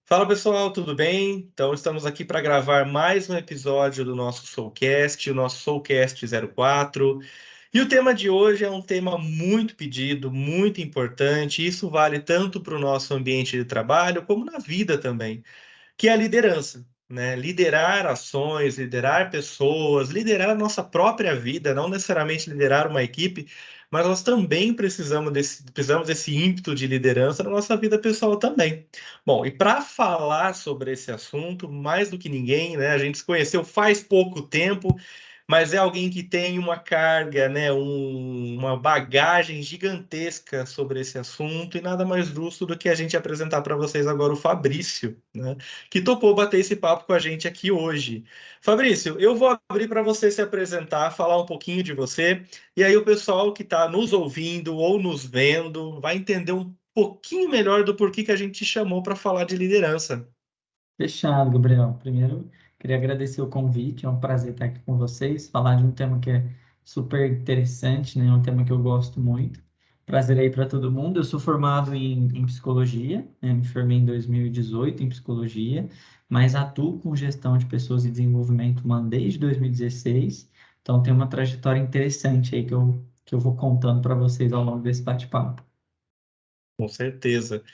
Fala pessoal, tudo bem? Então estamos aqui para gravar mais um episódio do nosso Soulcast, o nosso Soulcast 04. E o tema de hoje é um tema muito pedido, muito importante. Isso vale tanto para o nosso ambiente de trabalho como na vida também, que é a liderança, né? Liderar ações, liderar pessoas, liderar a nossa própria vida, não necessariamente liderar uma equipe, mas nós também precisamos desse ímpeto de liderança na nossa vida pessoal também. Bom, e para falar sobre esse assunto, mais do que ninguém, né? A gente se conheceu faz pouco tempo, mas é alguém que tem uma carga, né, uma bagagem gigantesca sobre esse assunto, e nada mais justo do que a gente apresentar para vocês agora o Fabrício, né, que topou bater esse papo com a gente aqui hoje. Fabrício, eu vou abrir para você se apresentar, falar um pouquinho de você, e aí o pessoal que está nos ouvindo ou nos vendo vai entender um pouquinho melhor do porquê que a gente te chamou para falar de liderança. Fechado, Gabriel. Primeiro, queria agradecer o convite, é um prazer estar aqui com vocês, falar de um tema que é super interessante, né? Um tema que eu gosto muito. Prazer aí para todo mundo. Eu sou formado em psicologia, né? Me formei em 2018 em psicologia, mas atuo com gestão de pessoas e desenvolvimento humano desde 2016. Então, tem uma trajetória interessante aí que eu vou contando para vocês ao longo desse bate-papo. Com certeza.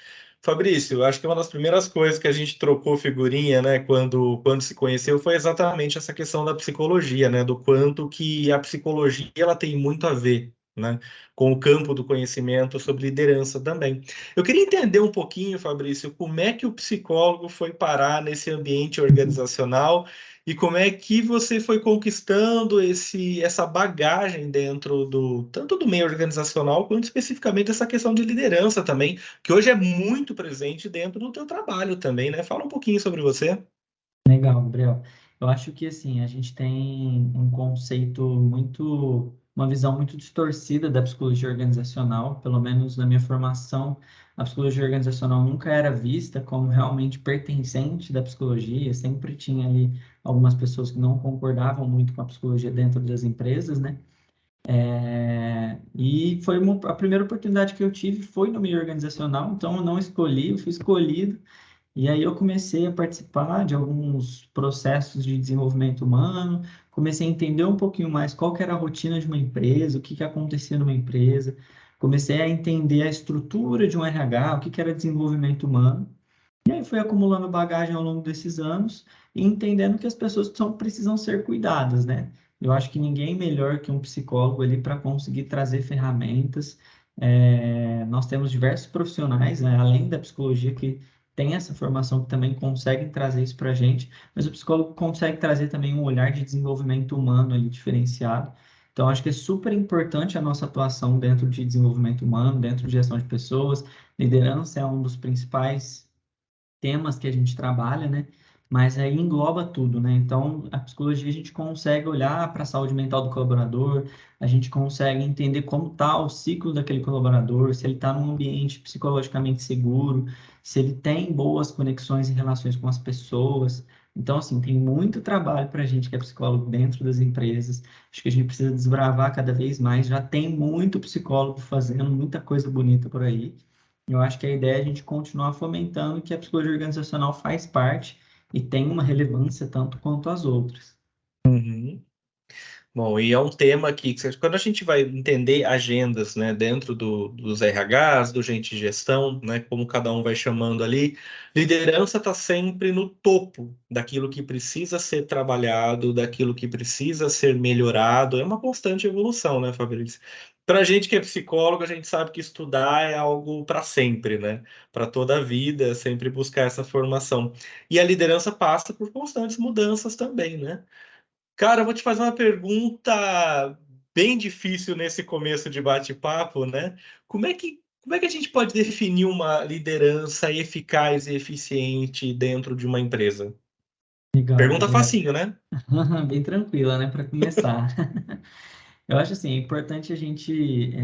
Fabrício, eu acho que uma das primeiras coisas que a gente trocou figurinha, né, quando se conheceu, foi exatamente essa questão da psicologia, né, do quanto que a psicologia ela tem muito a ver, né, com o campo do conhecimento sobre liderança também. Eu queria entender um pouquinho, Fabrício, como é que o psicólogo foi parar nesse ambiente organizacional e como é que você foi conquistando essa bagagem dentro do tanto do meio organizacional quanto especificamente essa questão de liderança também, que hoje é muito presente dentro do teu trabalho também, né? Fala um pouquinho sobre você. Legal, Gabriel. Eu acho que assim, a gente tem um conceito muito, uma visão muito distorcida da psicologia organizacional, pelo menos na minha formação, a psicologia organizacional nunca era vista como realmente pertencente da psicologia, sempre tinha ali algumas pessoas que não concordavam muito com a psicologia dentro das empresas, né? E foi a primeira oportunidade que eu tive foi no meio organizacional, então eu não escolhi, eu fui escolhido. E aí eu comecei a participar de alguns processos de desenvolvimento humano, comecei a entender um pouquinho mais qual que era a rotina de uma empresa, o que que acontecia numa empresa, comecei a entender a estrutura de um RH, o que que era desenvolvimento humano. E aí fui acumulando bagagem ao longo desses anos e entendendo que as pessoas precisam ser cuidadas, né? Eu acho que ninguém melhor que um psicólogo ali para conseguir trazer ferramentas. Nós temos diversos profissionais, né, além da psicologia, que tem essa formação que também conseguem trazer isso para a gente, mas o psicólogo consegue trazer também um olhar de desenvolvimento humano ali diferenciado. Então, acho que é super importante a nossa atuação dentro de desenvolvimento humano, dentro de gestão de pessoas. Liderança é um dos principais temas que a gente trabalha, né? Mas aí engloba tudo, né? Então, a psicologia a gente consegue olhar para a saúde mental do colaborador, a gente consegue entender como está o ciclo daquele colaborador, se ele está num ambiente psicologicamente seguro, se ele tem boas conexões e relações com as pessoas. Então, assim, tem muito trabalho para a gente que é psicólogo dentro das empresas. Acho que a gente precisa desbravar cada vez mais. Já tem muito psicólogo fazendo muita coisa bonita por aí. Eu acho que a ideia é a gente continuar fomentando que a psicologia organizacional faz parte e tem uma relevância tanto quanto as outras. Uhum. Bom, e é um tema que quando a gente vai entender agendas, né, dentro dos RHs, do gente de gestão, né, como cada um vai chamando ali, liderança está sempre no topo daquilo que precisa ser trabalhado, daquilo que precisa ser melhorado. É uma constante evolução, né, Fabrício? Para a gente que é psicólogo, a gente sabe que estudar é algo para sempre, né? Para toda a vida, é sempre buscar essa formação. E a liderança passa por constantes mudanças também, né? Cara, eu vou te fazer uma pergunta bem difícil nesse começo de bate-papo, né? Como é que a gente pode definir uma liderança eficaz e eficiente dentro de uma empresa? Legal, Pergunta Gabriel. facinho, né? Bem tranquila, né, para começar. Eu acho assim, é importante a gente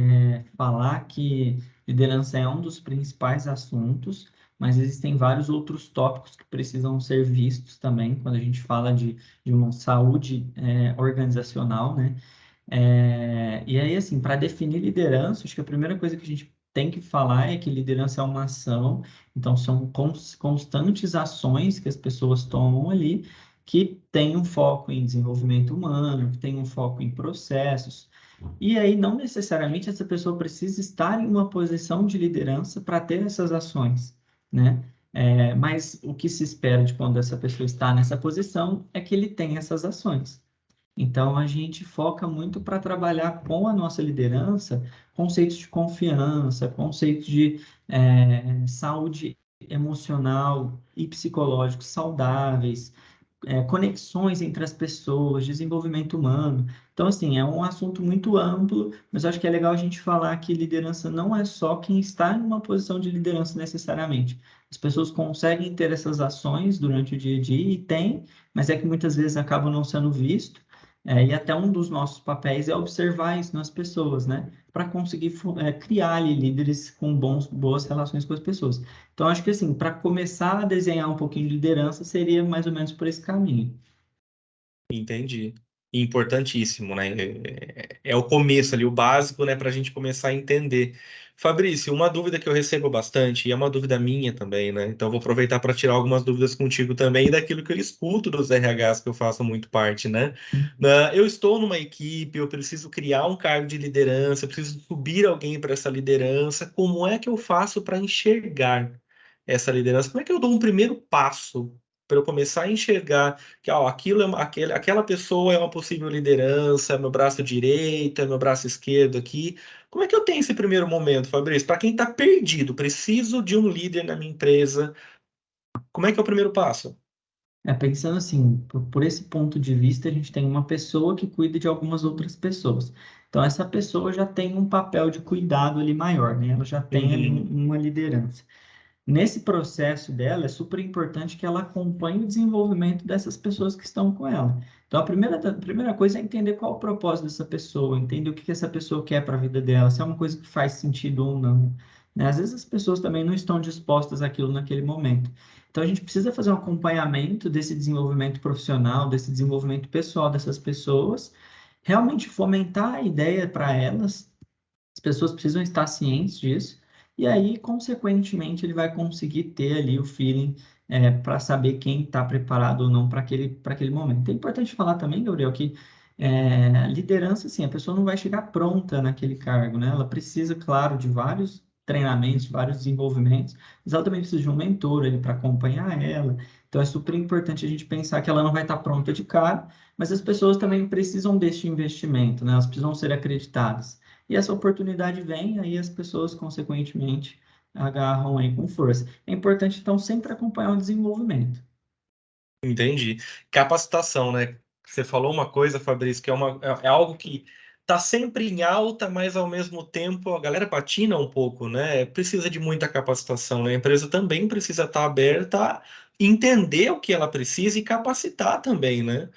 falar que liderança é um dos principais assuntos, mas existem vários outros tópicos que precisam ser vistos também quando a gente fala de uma saúde organizacional, né? E aí, assim, para definir liderança, acho que a primeira coisa que a gente tem que falar é que liderança é uma ação, então são constantes ações que as pessoas tomam ali que tem um foco em desenvolvimento humano, que tem um foco em processos. E aí, não necessariamente essa pessoa precisa estar em uma posição de liderança para ter essas ações, né? Mas o que se espera de quando essa pessoa está nessa posição é que ele tenha essas ações. Então, a gente foca muito para trabalhar com a nossa liderança conceitos de confiança, conceitos de saúde emocional e psicológico saudáveis, conexões entre as pessoas, desenvolvimento humano. Então, assim, é um assunto muito amplo, mas eu acho que é legal a gente falar que liderança não é só quem está em uma posição de liderança necessariamente. As pessoas conseguem ter essas ações durante o dia a dia e tem, mas é que muitas vezes acabam não sendo visto. E até um dos nossos papéis é observar isso nas pessoas, né? Para conseguir criar ali líderes com boas relações com as pessoas. Então, acho que assim, para começar a desenhar um pouquinho de liderança, seria mais ou menos por esse caminho. Entendi. Importantíssimo, né? É o começo ali, o básico, né, para a gente começar a entender. Fabrício, uma dúvida que eu recebo bastante, e é uma dúvida minha também, né? Então, eu vou aproveitar para tirar algumas dúvidas contigo também, e daquilo que eu escuto dos RHs, que eu faço muito parte, né? Eu estou numa equipe, eu preciso criar um cargo de liderança, eu preciso subir alguém para essa liderança. Como é que eu faço para enxergar essa liderança? Como é que eu dou um primeiro passo para eu começar a enxergar que ó, aquela pessoa é uma possível liderança, é meu braço direito, é meu braço esquerdo aqui. Como é que eu tenho esse primeiro momento, Fabrício? Para quem está perdido, preciso de um líder na minha empresa, como é que é o primeiro passo? Pensando assim, por esse ponto de vista, a gente tem uma pessoa que cuida de algumas outras pessoas. Então, essa pessoa já tem um papel de cuidado ali maior, né? Ela já tem ali Uhum, uma liderança. Nesse processo dela, é super importante que ela acompanhe o desenvolvimento dessas pessoas que estão com ela. Então, a primeira coisa é entender qual o propósito dessa pessoa, entender o que que essa pessoa quer para a vida dela, se é uma coisa que faz sentido ou não, né? Às vezes as pessoas também não estão dispostas àquilo naquele momento. Então, a gente precisa fazer um acompanhamento desse desenvolvimento profissional, desse desenvolvimento pessoal dessas pessoas, realmente fomentar a ideia para elas. As pessoas precisam estar cientes disso, e aí, consequentemente, ele vai conseguir ter ali o feeling para saber quem está preparado ou não para aquele momento. É importante falar também, Gabriel, que liderança, assim, a pessoa não vai chegar pronta naquele cargo, né? Ela precisa, claro, de vários treinamentos, vários desenvolvimentos, mas ela também precisa de um mentor ali para acompanhar ela. Então, é super importante a gente pensar que ela não vai estar pronta de cara, mas as pessoas também precisam deste investimento, né? Elas precisam ser acreditadas. E essa oportunidade vem, aí as pessoas, consequentemente, agarram aí com força. É importante, então, sempre acompanhar o desenvolvimento. entendi. Capacitação, né? Você falou uma coisa, Fabrício, que é algo que está sempre em alta, mas ao mesmo tempo a galera patina um pouco, né? Precisa de muita capacitação, né? A empresa também precisa estar aberta a entender o que ela precisa e capacitar também, né?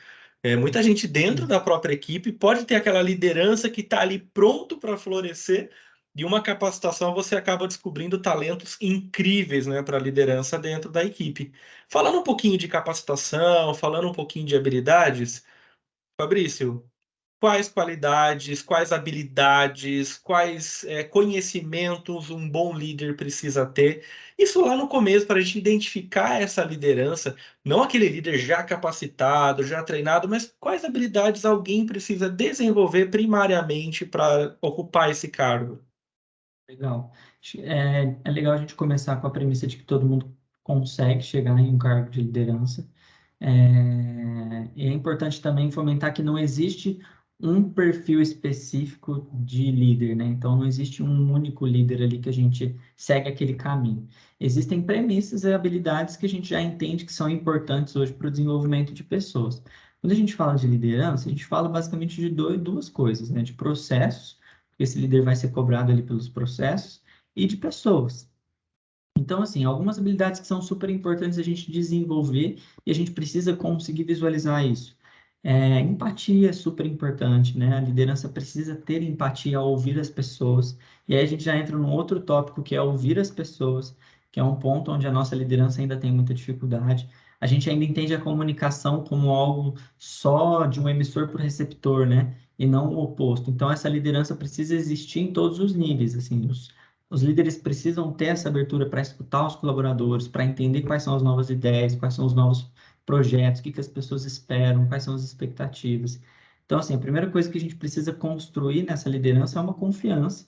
Muita gente dentro da própria equipe pode ter aquela liderança que está ali pronto para florescer, e uma capacitação você acaba descobrindo talentos incríveis, né, para a liderança dentro da equipe. Falando um pouquinho de capacitação, falando um pouquinho de habilidades, Fabrício, quais qualidades, quais habilidades, quais conhecimentos um bom líder precisa ter? Isso lá no começo, para a gente identificar essa liderança, não aquele líder já capacitado, já treinado, mas quais habilidades alguém precisa desenvolver primariamente para ocupar esse cargo? Legal. É legal a gente começar com a premissa de que todo mundo consegue chegar em um cargo de liderança. E é importante também fomentar que não existe um perfil específico de líder, né? Então, não existe um único líder ali que a gente segue aquele caminho. Existem premissas e habilidades que a gente já entende que são importantes hoje para o desenvolvimento de pessoas. Quando a gente fala de liderança, a gente fala basicamente de duas coisas, né? De processos, porque esse líder vai ser cobrado ali pelos processos, e de pessoas. Então, assim, algumas habilidades que são super importantes a gente desenvolver e a gente precisa conseguir visualizar isso. Empatia é super importante, né? A liderança precisa ter empatia ao ouvir as pessoas. E aí a gente já entra num outro tópico que é ouvir as pessoas, que é um ponto onde a nossa liderança ainda tem muita dificuldade. A gente ainda entende a comunicação como algo só de um emissor para o receptor, né? E não o oposto. Então, essa liderança precisa existir em todos os níveis, assim, Os líderes precisam ter essa abertura para escutar os colaboradores, para entender quais são as novas ideias, quais são os novos projetos, o que que as pessoas esperam, quais são as expectativas. Então, assim, a primeira coisa que a gente precisa construir nessa liderança é uma confiança,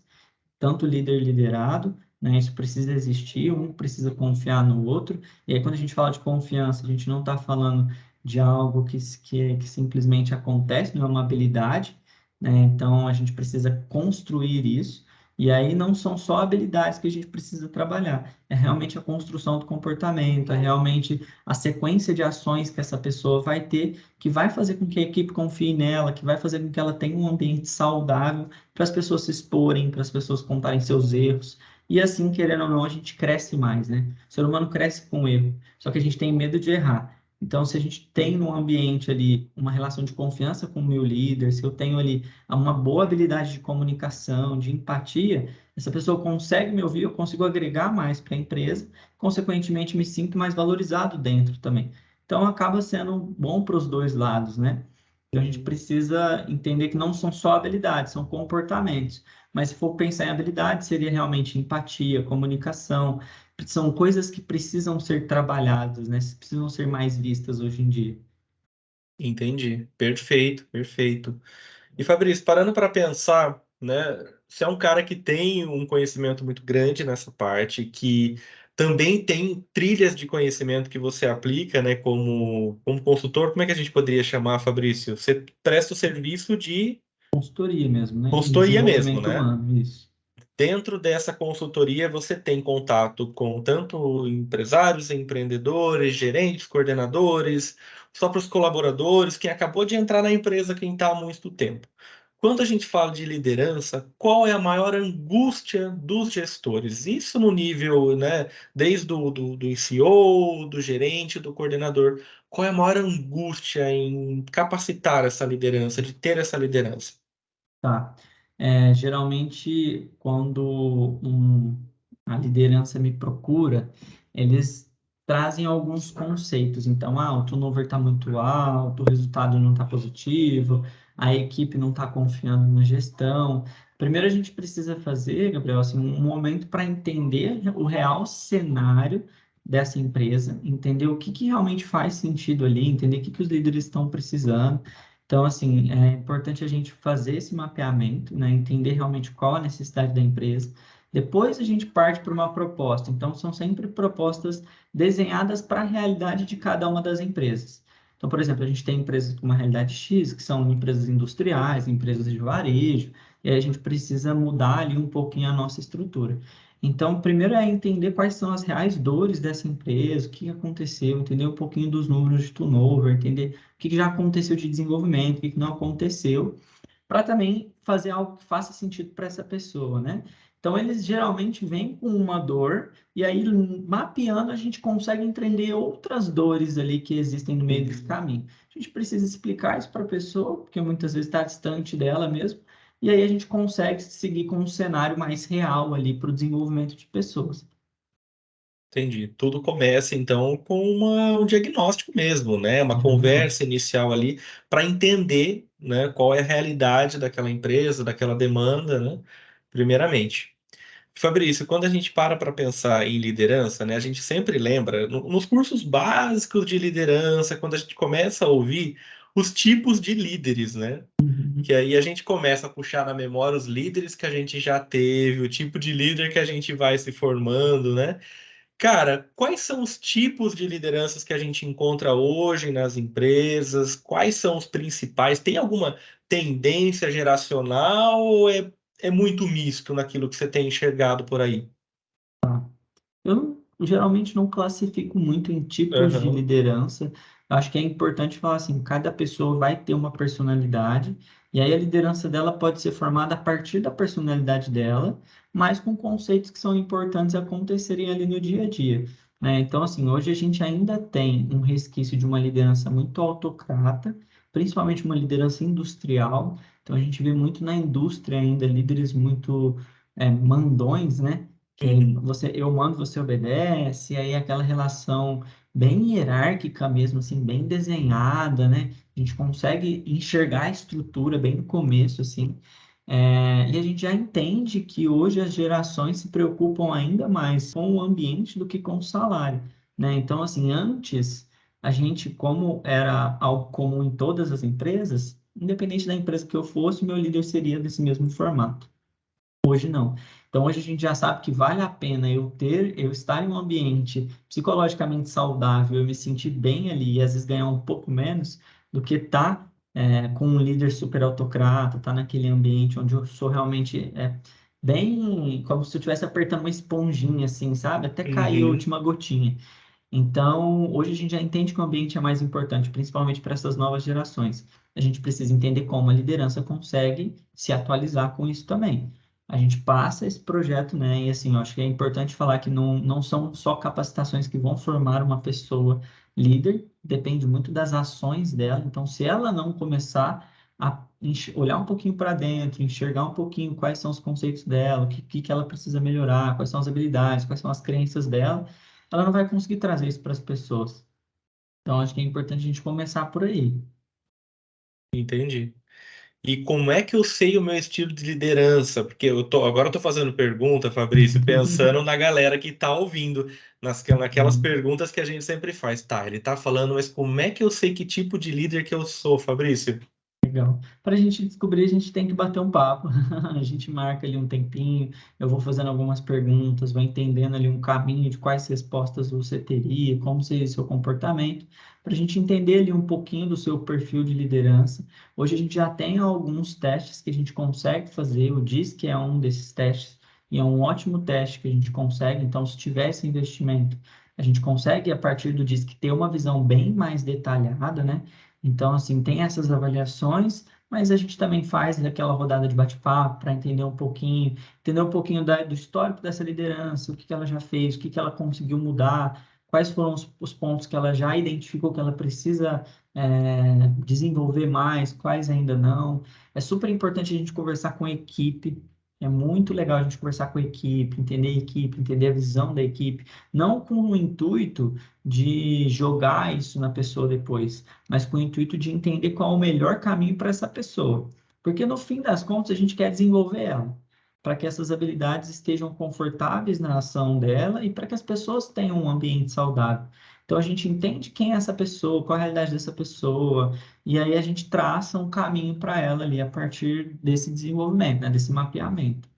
tanto líder e liderado, né? Isso precisa existir, um precisa confiar no outro. E aí, quando a gente fala de confiança, a gente não está falando de algo que simplesmente acontece, não é uma habilidade, né? Então, a gente precisa construir isso. E aí não são só habilidades que a gente precisa trabalhar, é realmente a construção do comportamento, é realmente a sequência de ações que essa pessoa vai ter, que vai fazer com que a equipe confie nela, que vai fazer com que ela tenha um ambiente saudável para as pessoas se exporem, para as pessoas contarem seus erros. E assim, querendo ou não, a gente cresce mais, né? O ser humano cresce com erro, só que a gente tem medo de errar. Então, se a gente tem no ambiente ali uma relação de confiança com o meu líder, se eu tenho ali uma boa habilidade de comunicação, de empatia, essa pessoa consegue me ouvir, eu consigo agregar mais para a empresa, consequentemente me sinto mais valorizado dentro também. Então, acaba sendo bom para os dois lados, né? Então, a gente Uhum. precisa entender que não são só habilidades, são comportamentos. Mas se for pensar em habilidades, seria realmente empatia, comunicação. São coisas que precisam ser trabalhadas, né? Precisam ser mais vistas hoje em dia. Entendi. Perfeito, perfeito. E Fabrício, parando para pensar, né? Você é um cara que tem um conhecimento muito grande nessa parte, que também tem trilhas de conhecimento que você aplica, né? Como consultor, como é que a gente poderia chamar, Fabrício? Você presta o serviço de Consultoria mesmo, né? Em consultoria mesmo, desenvolvimento né? humano, isso. Dentro dessa consultoria, você tem contato com tanto empresários, empreendedores, gerentes, coordenadores, os próprios colaboradores, quem acabou de entrar na empresa, quem está há muito tempo. Quando a gente fala de liderança, qual é a maior angústia dos gestores? Isso no nível, né, desde do CEO, do gerente, do coordenador. Qual é a maior angústia em capacitar essa liderança, de ter essa liderança? Tá. Geralmente, quando a liderança me procura, eles trazem alguns conceitos. Então, o turnover está muito alto, o resultado não está positivo, a equipe não está confiando na gestão. Primeiro, a gente precisa fazer, Gabriel, assim, um momento para entender o real cenário dessa empresa, entender o que realmente faz sentido ali, entender o que os líderes estão precisando. Então, assim, é importante a gente fazer esse mapeamento, né? Entender realmente qual a necessidade da empresa. Depois a gente parte para uma proposta. Então, são sempre propostas desenhadas para a realidade de cada uma das empresas. Então, por exemplo, a gente tem empresas com uma realidade X, que são empresas industriais, empresas de varejo, e aí a gente precisa mudar ali um pouquinho a nossa estrutura. Então, primeiro é entender quais são as reais dores dessa empresa, o que aconteceu, entender um pouquinho dos números de turnover, entender o que já aconteceu de desenvolvimento, o que não aconteceu, para também fazer algo que faça sentido para essa pessoa, né? Então, eles geralmente vêm com uma dor, e aí, mapeando, a gente consegue entender outras dores ali que existem no meio desse Uhum. caminho. A gente precisa explicar isso para a pessoa, porque muitas vezes está distante dela mesmo, e aí a gente consegue seguir com um cenário mais real ali para o desenvolvimento de pessoas. Entendi. Tudo começa então com um diagnóstico mesmo, né? Uma Diagnóstico. conversa inicial ali para entender, né, qual é a realidade daquela empresa, daquela demanda, né? Primeiramente. Fabrício, quando a gente para pensar em liderança, né, a gente sempre lembra, nos cursos básicos de liderança, quando a gente começa a ouvir os tipos de líderes, né? Uhum. Que aí a gente começa a puxar na memória os líderes que a gente já teve, o tipo de líder que a gente vai se formando, né? Cara, quais são os tipos de lideranças que a gente encontra hoje nas empresas? Quais são os principais? Tem alguma tendência geracional ou é muito misto naquilo que você tem enxergado por aí? Eu geralmente não classifico muito em tipos de Aham, liderança. Eu acho que é importante falar assim, cada pessoa vai ter uma personalidade, e aí a liderança dela pode ser formada a partir da personalidade dela, mas com conceitos que são importantes acontecerem ali no dia a dia, né? Então, assim, hoje a gente ainda tem um resquício de uma liderança muito autocrata, principalmente uma liderança industrial. Então, a gente vê muito na indústria ainda líderes muito mandões, né? Que uhum, eu mando, você obedece, aí aquela relação bem hierárquica mesmo, assim, bem desenhada, né? A gente consegue enxergar a estrutura bem no começo, assim. E a gente já entende que hoje as gerações se preocupam ainda mais com o ambiente do que com o salário, né? Então, assim, antes, a gente, como era algo comum em todas as empresas, independente da empresa que eu fosse, meu líder seria desse mesmo formato. Hoje não. Então hoje a gente já sabe que vale a pena eu estar em um ambiente psicologicamente saudável, eu me sentir bem ali e às vezes ganhar um pouco menos do que estar com um líder super autocrata, estar naquele ambiente onde eu sou realmente bem como se eu estivesse apertando uma esponjinha assim, sabe? Até cair a Uhum, última gotinha. Então, hoje a gente já entende que o ambiente é mais importante, principalmente para essas novas gerações. A gente precisa entender como a liderança consegue se atualizar com isso também. A gente passa esse projeto, né? E assim, eu acho que é importante falar que não são só capacitações que vão formar uma pessoa líder, depende muito das ações dela. Então, se ela não começar a olhar um pouquinho para dentro, enxergar um pouquinho quais são os conceitos dela, o que ela precisa melhorar, quais são as habilidades, quais são as crenças dela, ela não vai conseguir trazer isso para as pessoas. Então, acho que é importante a gente começar por aí. entendi. E como é que eu sei o meu estilo de liderança? Porque agora eu tô fazendo pergunta, Fabrício, pensando na galera que tá ouvindo, naquelas perguntas que a gente sempre faz. Tá, ele tá falando, mas como é que eu sei que tipo de líder que eu sou, Fabrício? Legal. Para a gente descobrir, a gente tem que bater um papo. A gente marca ali um tempinho, eu vou fazendo algumas perguntas, vou entendendo ali um caminho de quais respostas você teria, como seria o seu comportamento, para a gente entender ali um pouquinho do seu perfil de liderança. Hoje a gente já tem alguns testes que a gente consegue fazer, o DISC é um desses testes, e é um ótimo teste que a gente consegue. Então, se tiver esse investimento, a gente consegue, a partir do DISC, ter uma visão bem mais detalhada, né? Então, assim, tem essas avaliações, mas a gente também faz aquela rodada de bate-papo para entender um pouquinho do histórico dessa liderança, o que que ela já fez, o que que ela conseguiu mudar, quais foram os pontos que ela já identificou que ela precisa desenvolver mais, quais ainda não. É super importante a gente conversar com a equipe. É muito legal a gente conversar com a equipe, entender a visão da equipe, não com o intuito de jogar isso na pessoa depois, mas com o intuito de entender qual é o melhor caminho para essa pessoa. Porque no fim das contas a gente quer desenvolver ela, para que essas habilidades estejam confortáveis na ação dela e para que as pessoas tenham um ambiente saudável. Então a gente entende quem é essa pessoa, qual a realidade dessa pessoa, e aí a gente traça um caminho para ela ali a partir desse desenvolvimento, né, desse mapeamento.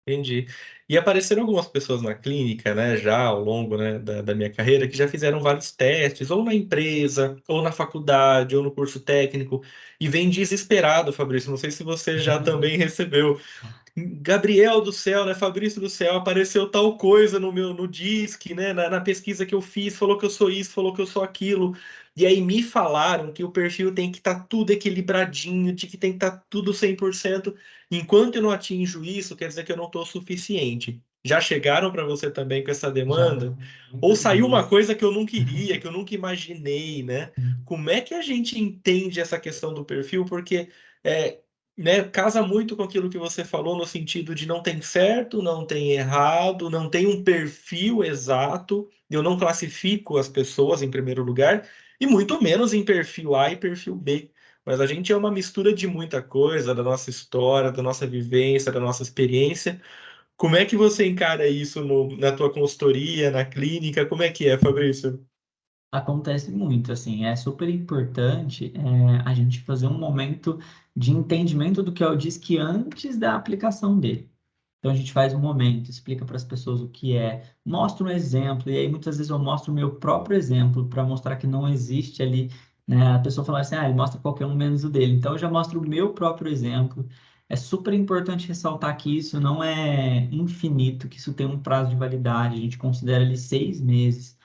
Entendi. E apareceram algumas pessoas na clínica, né, já ao longo, né, da minha carreira, que já fizeram vários testes, ou na empresa, ou na faculdade, ou no curso técnico, e vem desesperado, Fabrício. Não sei se você já também recebeu. Gabriel do céu, né? Fabrício do céu, apareceu tal coisa no Disque, né? Na pesquisa que eu fiz, falou que eu sou isso, falou que eu sou aquilo. E aí me falaram que o perfil tem que estar tudo equilibradinho, de que tem que estar tudo 100%. Enquanto eu não atinjo isso, quer dizer que eu não estou suficiente. Já chegaram para você também com essa Já, demanda? Ou muitas saiu uma vezes. coisa que eu não queria, que eu nunca imaginei, né? Como é que a gente entende essa questão do perfil? Porque é, né, casa muito com aquilo que você falou no sentido de não tem certo, não tem errado, não tem um perfil exato. Eu não classifico as pessoas em primeiro lugar, e muito menos em perfil A e perfil B. Mas a gente é uma mistura de muita coisa, da nossa história, da nossa vivência, da nossa experiência. Como é que você encara isso na tua consultoria, na clínica? Como é que é, Fabrício? Acontece muito, assim, é super importante a gente fazer um momento de entendimento do que é o DISC antes da aplicação dele. Então a gente faz um momento, explica para as pessoas o que é, mostra um exemplo, e aí muitas vezes eu mostro o meu próprio exemplo para mostrar que não existe ali, né? A pessoa fala assim, ah, ele mostra qualquer um menos o dele. Então eu já mostro o meu próprio exemplo. É super importante ressaltar que isso não é infinito, que isso tem um prazo de validade, a gente considera ali 6 meses.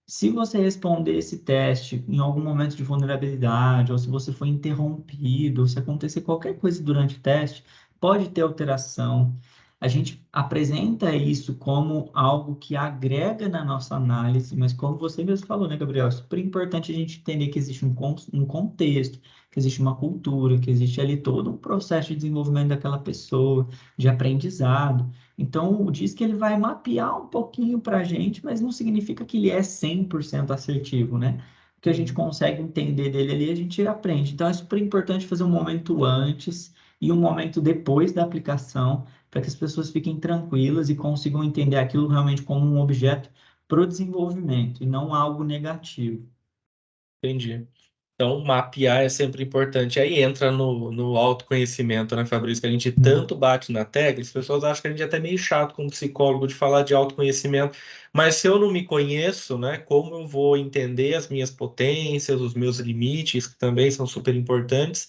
Se você responder esse teste em algum momento de vulnerabilidade, ou se você foi interrompido, ou se acontecer qualquer coisa durante o teste, pode ter alteração. A gente apresenta isso como algo que agrega na nossa análise, mas como você mesmo falou, né, Gabriel? É super importante a gente entender que existe um contexto, que existe uma cultura, que existe ali todo um processo de desenvolvimento daquela pessoa, de aprendizado. Então, diz que ele vai mapear um pouquinho para a gente, mas não significa que ele é 100% assertivo, né? O que a gente Uhum. consegue entender dele ali, a gente aprende. Então, é super importante fazer um momento antes, e um momento depois da aplicação, para que as pessoas fiquem tranquilas e consigam entender aquilo realmente como um objeto para o desenvolvimento e não algo negativo. Entendi. Então, mapear é sempre importante. Aí entra no autoconhecimento, né, Fabrício? Que a gente tanto bate na tecla, as pessoas acham que a gente é até meio chato como psicólogo de falar de autoconhecimento. Mas se eu não me conheço, né, como eu vou entender as minhas potências, os meus limites, que também são super importantes,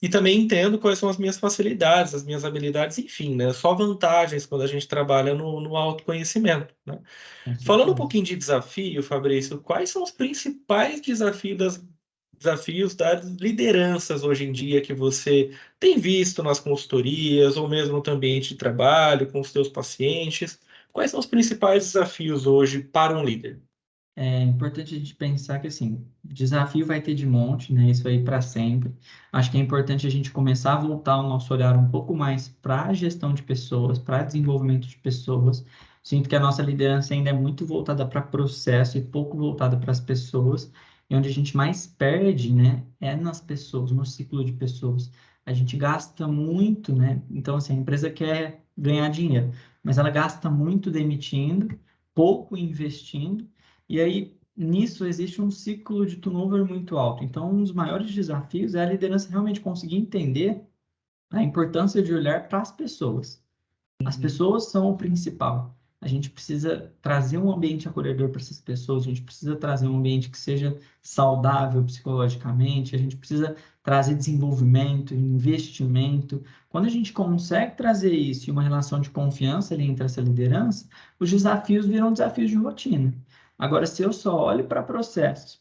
e também entendo quais são as minhas facilidades, as minhas habilidades, enfim, né? Só vantagens quando a gente trabalha no autoconhecimento, né? Com Falando um certeza. pouquinho de desafio, Fabrício, quais são os principais desafios das lideranças hoje em dia que você tem visto nas consultorias ou mesmo no ambiente de trabalho, com os seus pacientes? Quais são os principais desafios hoje para um líder? É importante a gente pensar que, assim, desafio vai ter de monte, né? Isso aí para sempre. Acho que é importante a gente começar a voltar o nosso olhar um pouco mais para a gestão de pessoas, para desenvolvimento de pessoas. Sinto que a nossa liderança ainda é muito voltada para processo e pouco voltada para as pessoas. E onde a gente mais perde, né, é nas pessoas, no ciclo de pessoas. A gente gasta muito, né? Então, assim, a empresa quer ganhar dinheiro, mas ela gasta muito demitindo, pouco investindo. E aí, nisso, existe um ciclo de turnover muito alto. Então, um dos maiores desafios é a liderança realmente conseguir entender a importância de olhar para as pessoas. As Uhum, pessoas são o principal. A gente precisa trazer um ambiente acolhedor para essas pessoas, a gente precisa trazer um ambiente que seja saudável psicologicamente, a gente precisa trazer desenvolvimento, investimento. Quando a gente consegue trazer isso e uma relação de confiança ali entre essa liderança, os desafios viram desafios de rotina. Agora, se eu só olho para processos,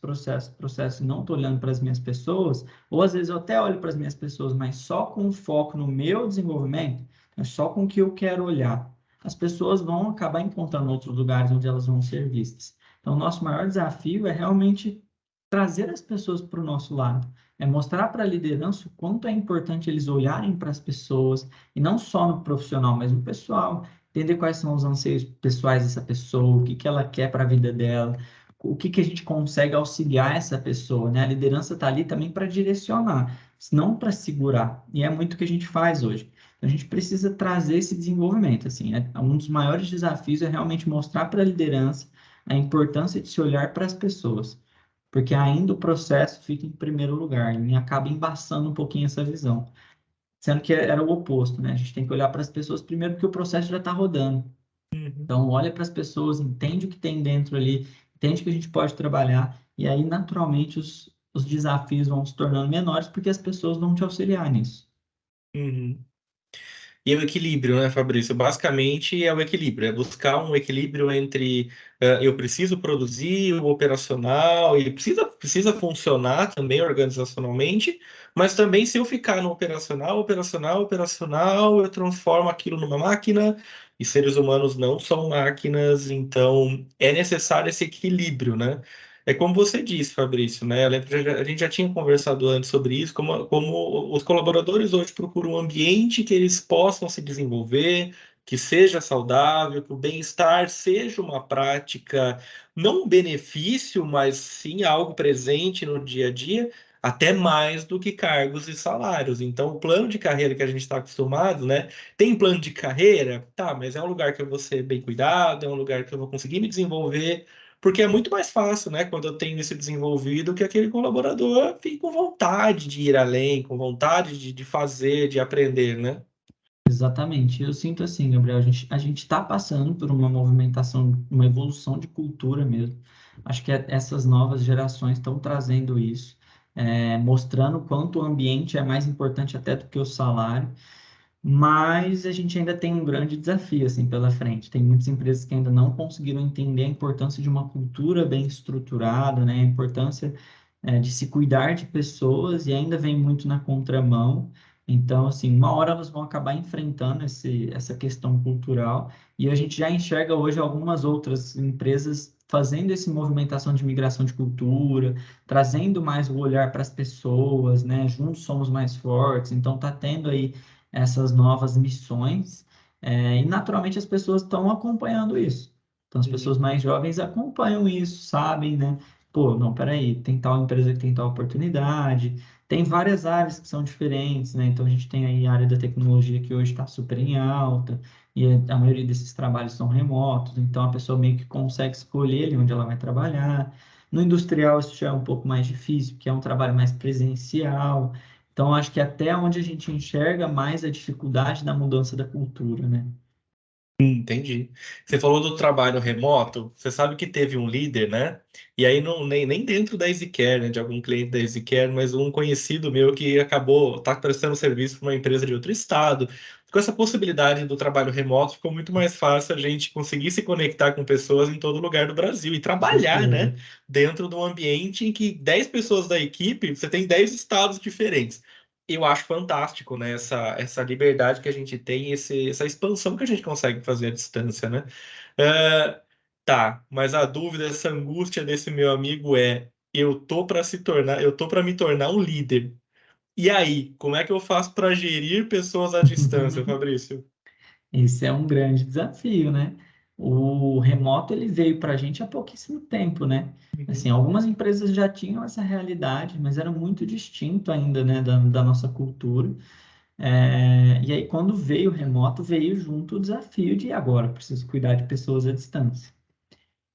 e não estou olhando para as minhas pessoas, ou às vezes eu até olho para as minhas pessoas, mas só com foco no meu desenvolvimento, é só com o que eu quero olhar. As pessoas vão acabar encontrando outros lugares onde elas vão ser vistas. Então, o nosso maior desafio é realmente trazer as pessoas para o nosso lado, é mostrar para a liderança o quanto é importante eles olharem para as pessoas, e não só no profissional, mas no pessoal, entender quais são os anseios pessoais dessa pessoa, o que que ela quer para a vida dela, o que que a gente consegue auxiliar essa pessoa, né? A liderança está ali também para direcionar, não para segurar, e é muito o que a gente faz hoje. A gente precisa trazer esse desenvolvimento, assim, né? Um dos maiores desafios é realmente mostrar para a liderança a importância de se olhar para as pessoas, porque ainda o processo fica em primeiro lugar e acaba embaçando um pouquinho essa visão, sendo que era o oposto, né? A gente tem que olhar para as pessoas primeiro porque o processo já está rodando. uhum, Então, olha para as pessoas, entende o que tem dentro ali, entende o que a gente pode trabalhar, e aí, naturalmente, os desafios vão se tornando menores porque as pessoas vão te auxiliar nisso. uhum. E é o equilíbrio, né, Fabrício? Basicamente é o equilíbrio, é buscar um equilíbrio entre eu preciso produzir o operacional, ele precisa funcionar também organizacionalmente, mas também se eu ficar no operacional, eu transformo aquilo numa máquina, e seres humanos não são máquinas, então é necessário esse equilíbrio, né? É como você disse, Fabrício, né? Eu lembro que a gente já tinha conversado antes sobre isso, como os colaboradores hoje procuram um ambiente que eles possam se desenvolver, que seja saudável, que o bem-estar seja uma prática, não um benefício, mas sim algo presente no dia a dia, até mais do que cargos e salários. Então, o plano de carreira que a gente está acostumado, né? Tem plano de carreira? Tá, mas é um lugar que eu vou ser bem cuidado, é um lugar que eu vou conseguir me desenvolver. Porque é muito mais fácil, né, quando eu tenho isso desenvolvido, que aquele colaborador fique com vontade de ir além, com vontade de fazer, de aprender, né? Exatamente. Eu sinto assim, Gabriel, a gente está passando por uma movimentação, uma evolução de cultura mesmo. Acho que essas novas gerações estão trazendo isso, mostrando o quanto o ambiente é mais importante até do que o salário, mas a gente ainda tem um grande desafio assim pela frente. Tem muitas empresas que ainda não conseguiram entender a importância de uma cultura bem estruturada, né? A importância de se cuidar de pessoas e ainda vem muito na contramão. Então, assim, uma hora elas vão acabar enfrentando essa questão cultural e a gente já enxerga hoje algumas outras empresas fazendo essa movimentação de migração de cultura, trazendo mais o olhar para as pessoas, né? Juntos somos mais fortes. Então, tá tendo aí essas novas missões, e naturalmente as pessoas estão acompanhando isso. Então, as pessoas Uhum, mais jovens acompanham isso, sabem, né? Pô, não, peraí, tem tal empresa que tem tal oportunidade, Tem várias áreas que são diferentes, né? Então a gente tem aí a área da tecnologia que hoje está super em alta, e a maioria desses trabalhos são remotos, então a pessoa meio que consegue escolher ali onde ela vai trabalhar. No industrial isso já é um pouco mais difícil, porque é um trabalho mais presencial. Então acho que até onde a gente enxerga mais a dificuldade da mudança da cultura, né? Entendi. Você falou do trabalho remoto. Você sabe que teve um líder, né? E aí não, nem dentro da EasyCare, né? De algum cliente da EasyCare, mas um conhecido meu que acabou tá prestando serviço para uma empresa de outro estado. Com essa possibilidade do trabalho remoto, ficou muito mais fácil a gente conseguir se conectar com pessoas em todo lugar do Brasil e Com trabalhar, né? certeza. Dentro de um ambiente em que 10 pessoas da equipe, você tem 10 estados diferentes. Eu acho fantástico, né? Essa liberdade que a gente tem, essa expansão que a gente consegue fazer à distância, né? É, tá, mas a dúvida, essa angústia desse meu amigo é: eu tô para me tornar um líder. E aí, como é que eu faço para gerir pessoas à distância, Fabrício? Esse é um grande desafio, né? O remoto ele veio para a gente há pouquíssimo tempo, né? Assim, Uhum. algumas empresas já tinham essa realidade, mas era muito distinto ainda, né, da nossa cultura. E aí, quando veio o remoto, veio junto o desafio de agora, eu preciso cuidar de pessoas à distância.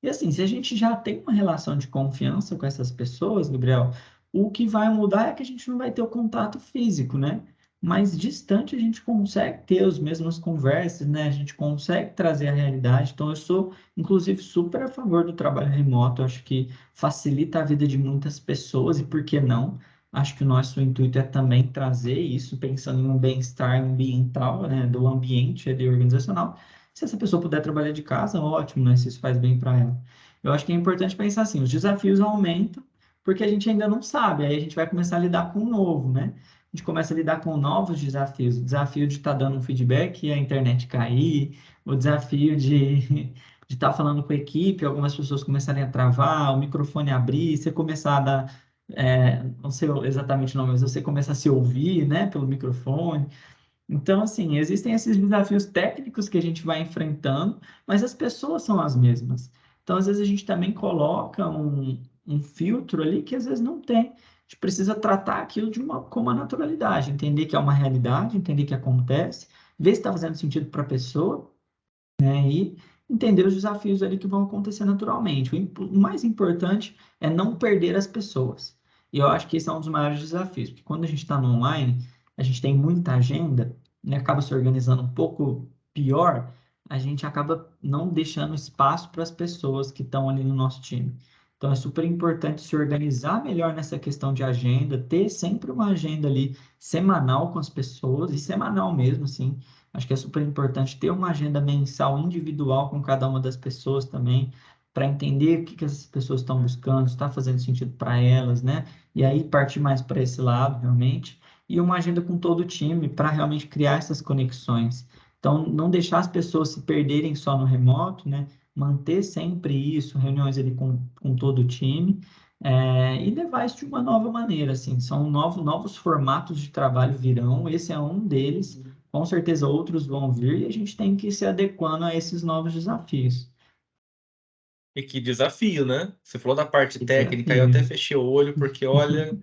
E assim, se a gente já tem uma relação de confiança com essas pessoas, Gabriel, o que vai mudar é que a gente não vai ter o contato físico, né? Mas distante a gente consegue ter as mesmas conversas, né? A gente consegue trazer a realidade. Então, eu sou, inclusive, super a favor do trabalho remoto. Eu acho que facilita a vida de muitas pessoas e por que não? Acho que o nosso intuito é também trazer isso, pensando em um bem-estar ambiental, né? Do ambiente ali organizacional. Se essa pessoa puder trabalhar de casa, ótimo, né? Se isso faz bem para ela. Eu acho que é importante pensar assim, os desafios aumentam porque a gente ainda não sabe, aí a gente vai começar a lidar com o novo, né? A gente começa a lidar com novos desafios, o desafio de estar dando um feedback e a internet cair, o desafio de de estar falando com a equipe, algumas pessoas começarem a travar, o microfone abrir, você começar a dar, não sei exatamente o nome, mas você começa a se ouvir, né, pelo microfone. Então, assim, existem esses desafios técnicos que a gente vai enfrentando, mas as pessoas são as mesmas. Então, às vezes, a gente também coloca um filtro ali que às vezes não tem. A gente precisa tratar aquilo com uma naturalidade, entender que é uma realidade, entender que acontece, ver se está fazendo sentido para a pessoa, né? E entender os desafios ali que vão acontecer naturalmente. O mais importante é não perder as pessoas. E eu acho que esse é um dos maiores desafios, porque quando a gente está no online, a gente tem muita agenda, né? Acaba se organizando um pouco pior, a gente acaba não deixando espaço para as pessoas que estão ali no nosso time. Então é super importante se organizar melhor nessa questão de agenda, ter sempre uma agenda ali semanal com as pessoas, e semanal mesmo, assim, acho que é super importante ter uma agenda mensal individual com cada uma das pessoas também, para entender o que que essas pessoas estão buscando, se está fazendo sentido para elas, né? E aí partir mais para esse lado, realmente. E uma agenda com todo o time, para realmente criar essas conexões. Então, não deixar as pessoas se perderem só no remoto, né? Manter sempre isso, reuniões ali com todo o time. E levar isso de uma nova maneira, assim, são novos formatos de trabalho virão, esse é um deles, com certeza outros vão vir e a gente tem que ir se adequando a esses novos desafios. E que desafio, né? Você falou da parte Que técnica, aí eu desafio. até fechei o olho, porque olha.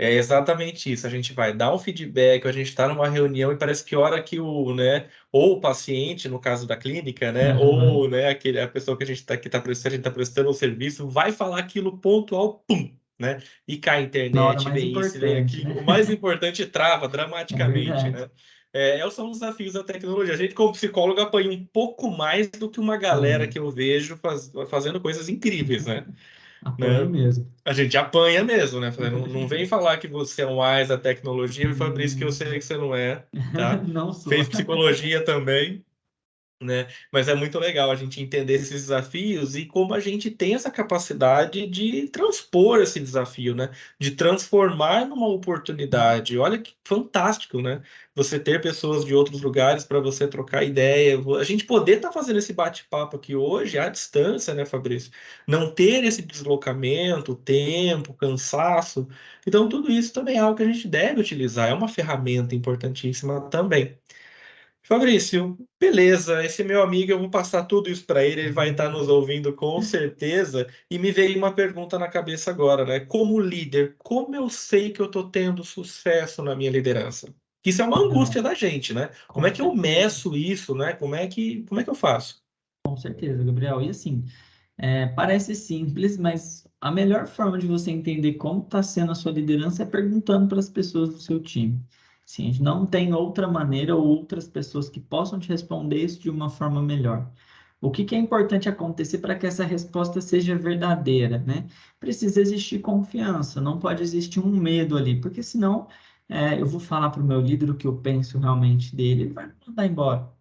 É exatamente isso. A gente vai dar um feedback, a gente está numa reunião e parece que a hora que o, né, ou o paciente, no caso da clínica, né, Aham. ou, né, a pessoa que a gente está prestando, a gente tá prestando o serviço, vai falar aquilo pontual, pum, né? E cai a Na hora internet, mais vem isso, vem importante, aquilo. né? O mais importante trava É dramaticamente, verdade. né? São os desafios da tecnologia. A gente, como psicólogo, apanha um pouco mais do que uma galera Apanha. que eu vejo fazendo coisas incríveis, Apanha né? mesmo. A gente apanha mesmo, né? Não vem falar que você é um ás da tecnologia, Fabrício, que eu sei que você não é, tá? Não sou. Fez psicologia também, né? Mas é muito legal a gente entender esses desafios e como a gente tem essa capacidade de transpor esse desafio, né? De transformar numa oportunidade. Olha que fantástico, né? Você ter pessoas de outros lugares para você trocar ideia. A gente poder estar fazendo esse bate-papo aqui hoje à distância, né, Fabrício? Não ter esse deslocamento, tempo, cansaço. Então, tudo isso também é algo que a gente deve utilizar. É uma ferramenta importantíssima também. Fabrício, beleza, esse meu amigo, eu vou passar tudo isso para ele, ele vai estar nos ouvindo com certeza. E me veio uma pergunta na cabeça agora, né? Como líder, como eu sei que eu estou tendo sucesso na minha liderança? Isso é uma Legal, angústia da gente, né? Como é com que eu certeza, meço isso, né? Como é que eu faço? com certeza, Gabriel. E assim, parece simples, mas a melhor forma de você entender como está sendo a sua liderança é perguntando para as pessoas do seu time. Sim, não tem outra maneira ou outras pessoas que possam te responder isso de uma forma melhor. O que que é importante acontecer para que essa resposta seja verdadeira, né? Precisa existir confiança, não pode existir um medo ali, porque senão eu vou falar para o meu líder o que eu penso realmente dele, ele vai me mandar embora.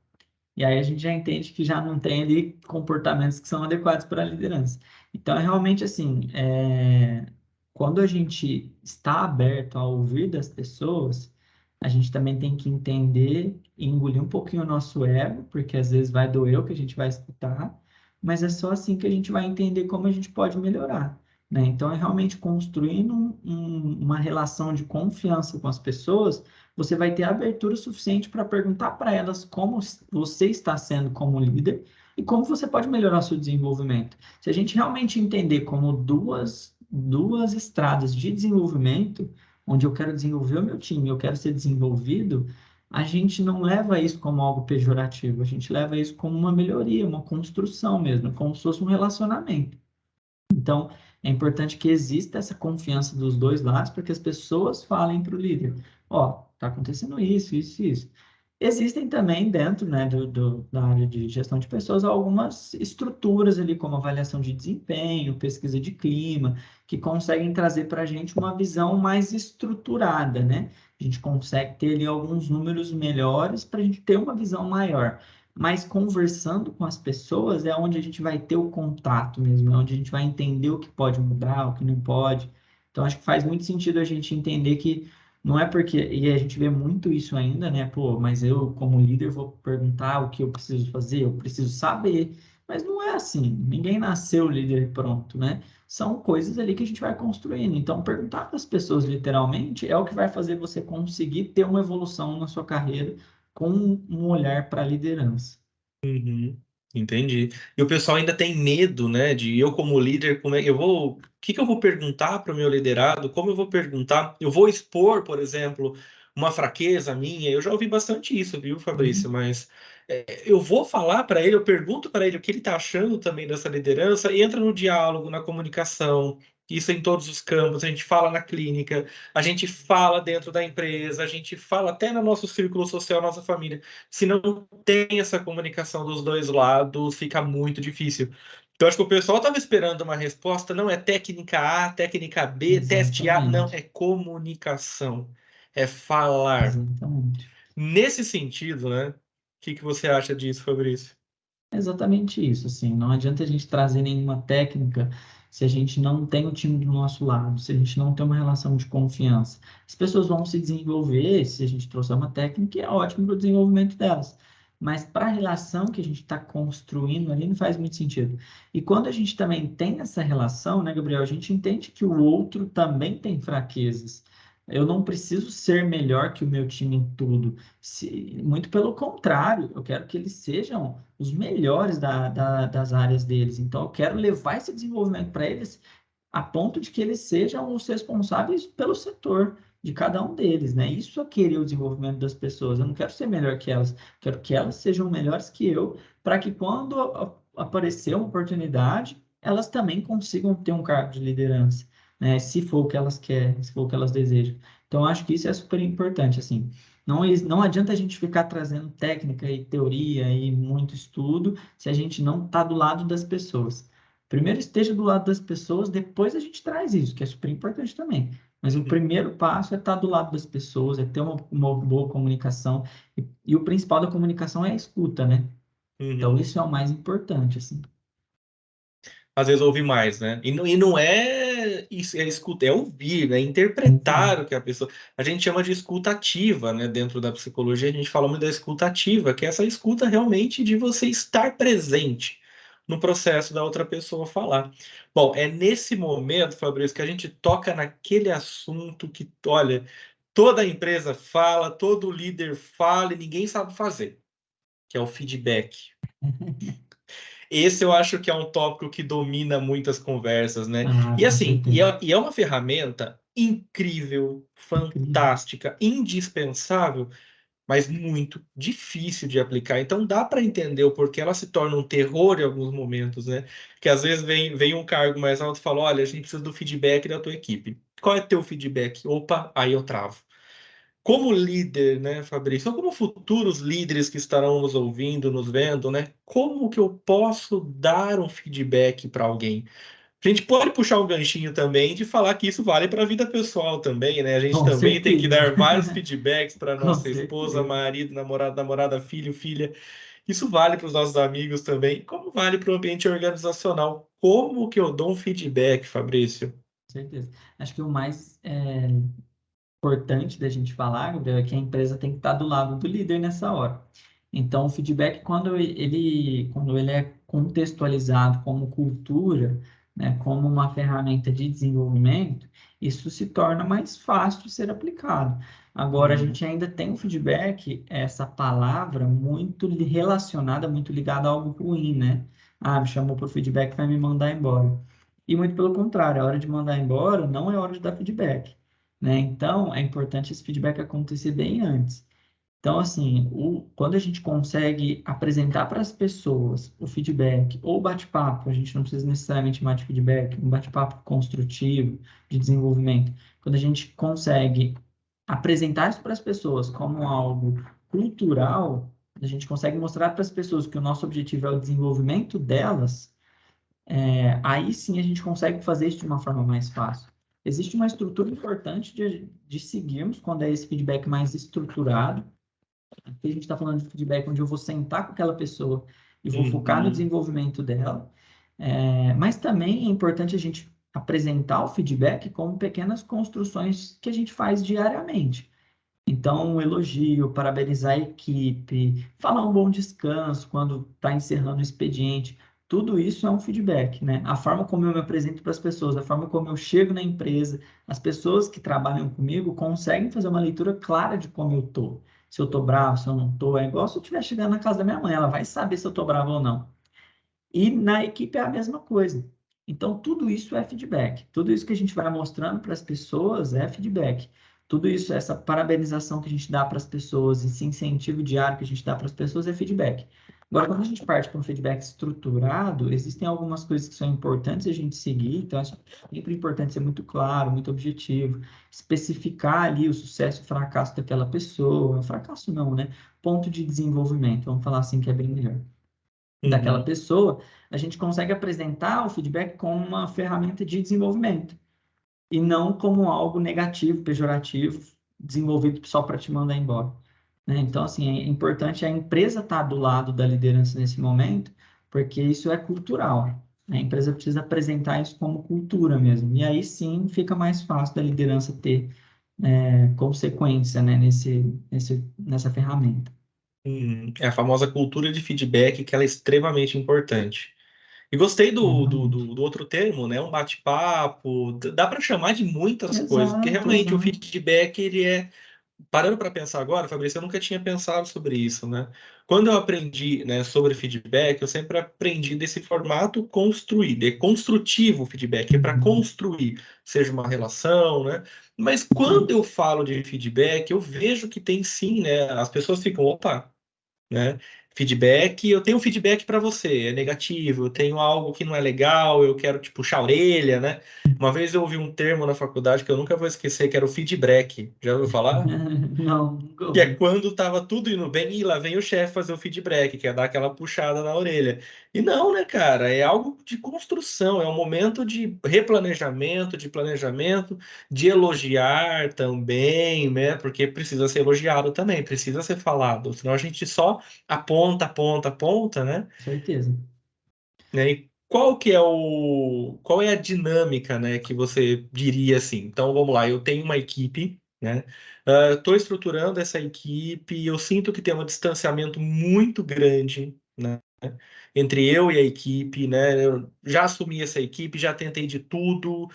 E aí a gente já entende que já não tem ali comportamentos que são adequados para a liderança. Então, é realmente assim, quando a gente está aberto a ouvir das pessoas, a gente também tem que entender e engolir um pouquinho o nosso ego, porque às vezes vai doer o que a gente vai escutar, mas é só assim que a gente vai entender como a gente pode melhorar, né? Então, é realmente construindo uma relação de confiança com as pessoas, você vai ter abertura suficiente para perguntar para elas como você está sendo como líder e como você pode melhorar seu desenvolvimento. Se a gente realmente entender como duas estradas de desenvolvimento, onde eu quero desenvolver o meu time, eu quero ser desenvolvido, a gente não leva isso como algo pejorativo, a gente leva isso como uma melhoria, uma construção mesmo, como se fosse um relacionamento. Então, é importante que exista essa confiança dos dois lados para que as pessoas falem para o líder: ó, está acontecendo isso, isso, isso. Existem também dentro, né, da área de gestão de pessoas algumas estruturas ali, como avaliação de desempenho, pesquisa de clima, que conseguem trazer para a gente uma visão mais estruturada, né? A gente consegue ter ali alguns números melhores para a gente ter uma visão maior, mas conversando com as pessoas é onde a gente vai ter o contato mesmo, é onde a gente vai entender o que pode mudar, o que não pode. Então, acho que faz muito sentido a gente entender que não é porque, e a gente vê muito isso ainda, né? Pô, mas eu, como líder, vou perguntar o que eu preciso fazer, eu preciso saber. Mas não é assim, ninguém nasceu líder pronto, né? São coisas ali que a gente vai construindo. Então, perguntar para as pessoas, literalmente, é o que vai fazer você conseguir ter uma evolução na sua carreira com um olhar para a liderança. Uhum, entendi. E o pessoal ainda tem medo, né, de eu como líder, como é que eu vou, o que que eu vou perguntar para o meu liderado? Como eu vou perguntar? Eu vou expor, por exemplo, uma fraqueza minha. Eu já ouvi bastante isso, viu, Fabrício? Uhum. Mas eu vou falar para ele, eu pergunto para ele o que ele está achando também dessa liderança. Entra no diálogo, na comunicação. Isso em todos os campos. A gente fala na clínica, a gente fala dentro da empresa, a gente fala até no nosso círculo social, nossa família. Se não tem essa comunicação dos dois lados, fica muito difícil. Eu acho que o pessoal estava esperando uma resposta, não é técnica A, técnica B, teste A, não, Exatamente, é comunicação, é falar. exatamente. Nesse sentido, né? O que que você acha disso, Fabrício? Exatamente isso, assim, não adianta a gente trazer nenhuma técnica se a gente não tem o time do nosso lado, se a gente não tem uma relação de confiança. As pessoas vão se desenvolver se a gente trouxer uma técnica, é ótimo para o desenvolvimento delas. Mas para a relação que a gente está construindo ali não faz muito sentido. E quando a gente também tem essa relação, né, Gabriel, a gente entende que o outro também tem fraquezas. Eu não preciso ser melhor que o meu time em tudo. Muito pelo contrário, eu quero que eles sejam os melhores das áreas deles. Então, eu quero levar esse desenvolvimento para eles a ponto de que eles sejam os responsáveis pelo setor de cada um deles, né? Isso é querer o desenvolvimento das pessoas. Eu não quero ser melhor que elas, quero que elas sejam melhores que eu, para que quando aparecer uma oportunidade, elas também consigam ter um cargo de liderança, né? Se for o que elas querem, se for o que elas desejam. Então, acho que isso é super importante, assim. Não adianta a gente ficar trazendo técnica e teoria e muito estudo se a gente não está do lado das pessoas. Primeiro esteja do lado das pessoas, depois a gente traz isso, que é super importante também. Mas o Uhum, primeiro passo é estar do lado das pessoas, é ter uma boa comunicação. E o principal da comunicação é a escuta, né? Então, uhum. isso é o mais importante, assim. Às vezes ouve mais, né? E não é isso, é escutar, é ouvir, é Uhum. interpretar o que a pessoa. A gente chama de escuta ativa, né? Dentro da psicologia, a gente fala muito da escuta ativa, que é essa escuta realmente de você estar presente no processo da outra pessoa falar. Bom, é nesse momento, Fabrício, que a gente toca naquele assunto que, olha, toda empresa fala, todo líder fala e ninguém sabe fazer. que é o feedback. Esse eu acho que é um tópico que domina muitas conversas, né? Ah, E com assim, certeza. e é uma ferramenta incrível, Incrível. fantástica, indispensável, mas muito difícil de aplicar. Então dá para entender o porquê ela se torna um terror em alguns momentos, né? Que às vezes vem um cargo mais alto e fala: olha, a gente precisa do feedback da tua equipe. Qual é teu feedback? Opa, aí eu travo. Como líder, né, Fabrício, ou como futuros líderes que estarão nos ouvindo, nos vendo, né? Como que eu posso dar um feedback para alguém? A gente pode puxar um ganchinho também de falar que isso vale para a vida pessoal também, né? A gente Com também tem que certeza. dar vários feedbacks para Com nossa esposa, certeza. marido, namorado, namorada, filho, filha. Isso vale para os nossos amigos também, como vale para o ambiente organizacional. Como que eu dou um feedback, Fabrício? Com certeza. Acho que o mais importante da gente falar, Gabriel, é que a empresa tem que estar do lado do líder nessa hora. Então, o feedback, quando ele é contextualizado como cultura, né, como uma ferramenta de desenvolvimento, isso se torna mais fácil de ser aplicado. Agora, a Hum, gente ainda tem o feedback, essa palavra, relacionada, muito ligada a algo ruim, né? Ah, me chamou para o feedback, vai me mandar embora. E muito pelo contrário, a hora de mandar embora não é hora de dar feedback, né? Então, é importante esse feedback acontecer bem antes. Então, assim, quando a gente consegue apresentar para as pessoas o feedback ou bate-papo, a gente não precisa necessariamente chamar de feedback, um bate-papo construtivo de desenvolvimento. Quando a gente consegue apresentar isso para as pessoas como algo cultural, a gente consegue mostrar para as pessoas que o nosso objetivo é o desenvolvimento delas, aí sim a gente consegue fazer isso de uma forma mais fácil. Existe uma estrutura importante de seguirmos quando é esse feedback mais estruturado. Aqui a gente está falando de feedback onde eu vou sentar com aquela pessoa e vou focar no uhum, desenvolvimento dela. Mas também é importante a gente apresentar o feedback como pequenas construções que a gente faz diariamente. Então, um elogio, parabenizar a equipe, falar um bom descanso quando está encerrando o expediente, tudo isso é um feedback, né? A forma como eu me apresento para as pessoas, a forma como eu chego na empresa, as pessoas que trabalham comigo conseguem fazer uma leitura clara de como eu tô. Se eu tô bravo, se eu não tô, é igual se eu estiver chegando na casa da minha mãe, ela vai saber se eu tô bravo ou não. E na equipe é a mesma coisa. Então, tudo isso é feedback. Tudo isso que a gente vai mostrando para as pessoas é feedback. Tudo isso, essa parabenização que a gente dá para as pessoas, esse incentivo diário que a gente dá para as pessoas é feedback. Agora, quando a gente parte para um feedback estruturado, existem algumas coisas que são importantes a gente seguir. Então, é sempre importante ser muito claro, muito objetivo, especificar ali o sucesso e o fracasso daquela pessoa. Fracasso não, né? Ponto de desenvolvimento, vamos falar assim que é bem melhor daquela uhum. pessoa, a gente consegue apresentar o feedback como uma ferramenta de desenvolvimento e não como algo negativo, pejorativo, desenvolvido só para te mandar embora, né? Então, assim, é importante a empresa estar do lado da liderança nesse momento, porque isso é cultural. A empresa precisa apresentar isso como cultura mesmo. E aí sim fica mais fácil da liderança ter consequência, né, nessa ferramenta. É a famosa cultura de feedback, que ela é extremamente importante. E gostei Exatamente. do outro termo, né? Um bate-papo. Dá para chamar de muitas coisas, porque Exato, realmente o exato. feedback, ele é. Parando para pensar agora, Fabrício, eu nunca tinha pensado sobre isso, né? Quando eu aprendi, né, sobre feedback, eu sempre aprendi desse formato construído. É construtivo o feedback, é para Uhum. construir, seja uma relação, né? Mas quando eu falo de feedback, eu vejo que tem sim, né? As pessoas ficam, opa, né? Feedback, eu tenho um feedback para você, é negativo, eu tenho algo que não é legal, eu quero te puxar a orelha, né? Uma vez eu ouvi um termo na faculdade que eu nunca vou esquecer, que era o feedback. Já ouviu falar? Não, nunca Que é ouvi. quando tava tudo indo bem e lá vem o chefe fazer o feedback, que é dar aquela puxada na orelha. E não, né, cara? É algo de construção, é um momento de replanejamento, de planejamento, de elogiar também, né? Porque precisa ser elogiado também, precisa ser falado. Senão a gente só aponta, aponta, aponta, né? Com certeza. E qual é a dinâmica, né, que você diria assim? Então, vamos lá, eu tenho uma equipe, né? Estou estruturando essa equipe e eu sinto que tem um distanciamento muito grande, né, entre eu e a equipe, né? Eu já assumi essa equipe, já tentei de tudo,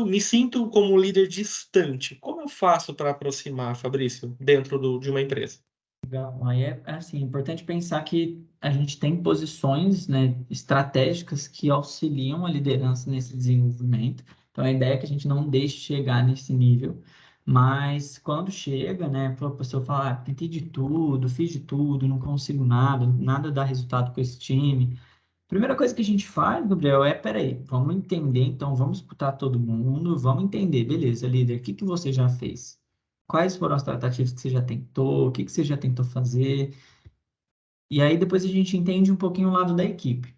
me sinto como um líder distante. Como eu faço para aproximar, Fabrício, dentro de uma empresa? Legal. Aí é assim, é importante pensar que a gente tem posições, né, estratégicas que auxiliam a liderança nesse desenvolvimento. Então, a ideia é que a gente não deixe chegar nesse nível, mas quando chega, né, a pessoa fala, tentei de tudo, fiz de tudo, não consigo nada, nada dá resultado com esse time. Primeira coisa que a gente faz, Gabriel, peraí, vamos entender, então vamos escutar todo mundo, vamos entender, beleza, líder, o que que você já fez? Quais foram as tratativas que você já tentou? O que que você já tentou fazer? E aí depois a gente entende um pouquinho o lado da equipe.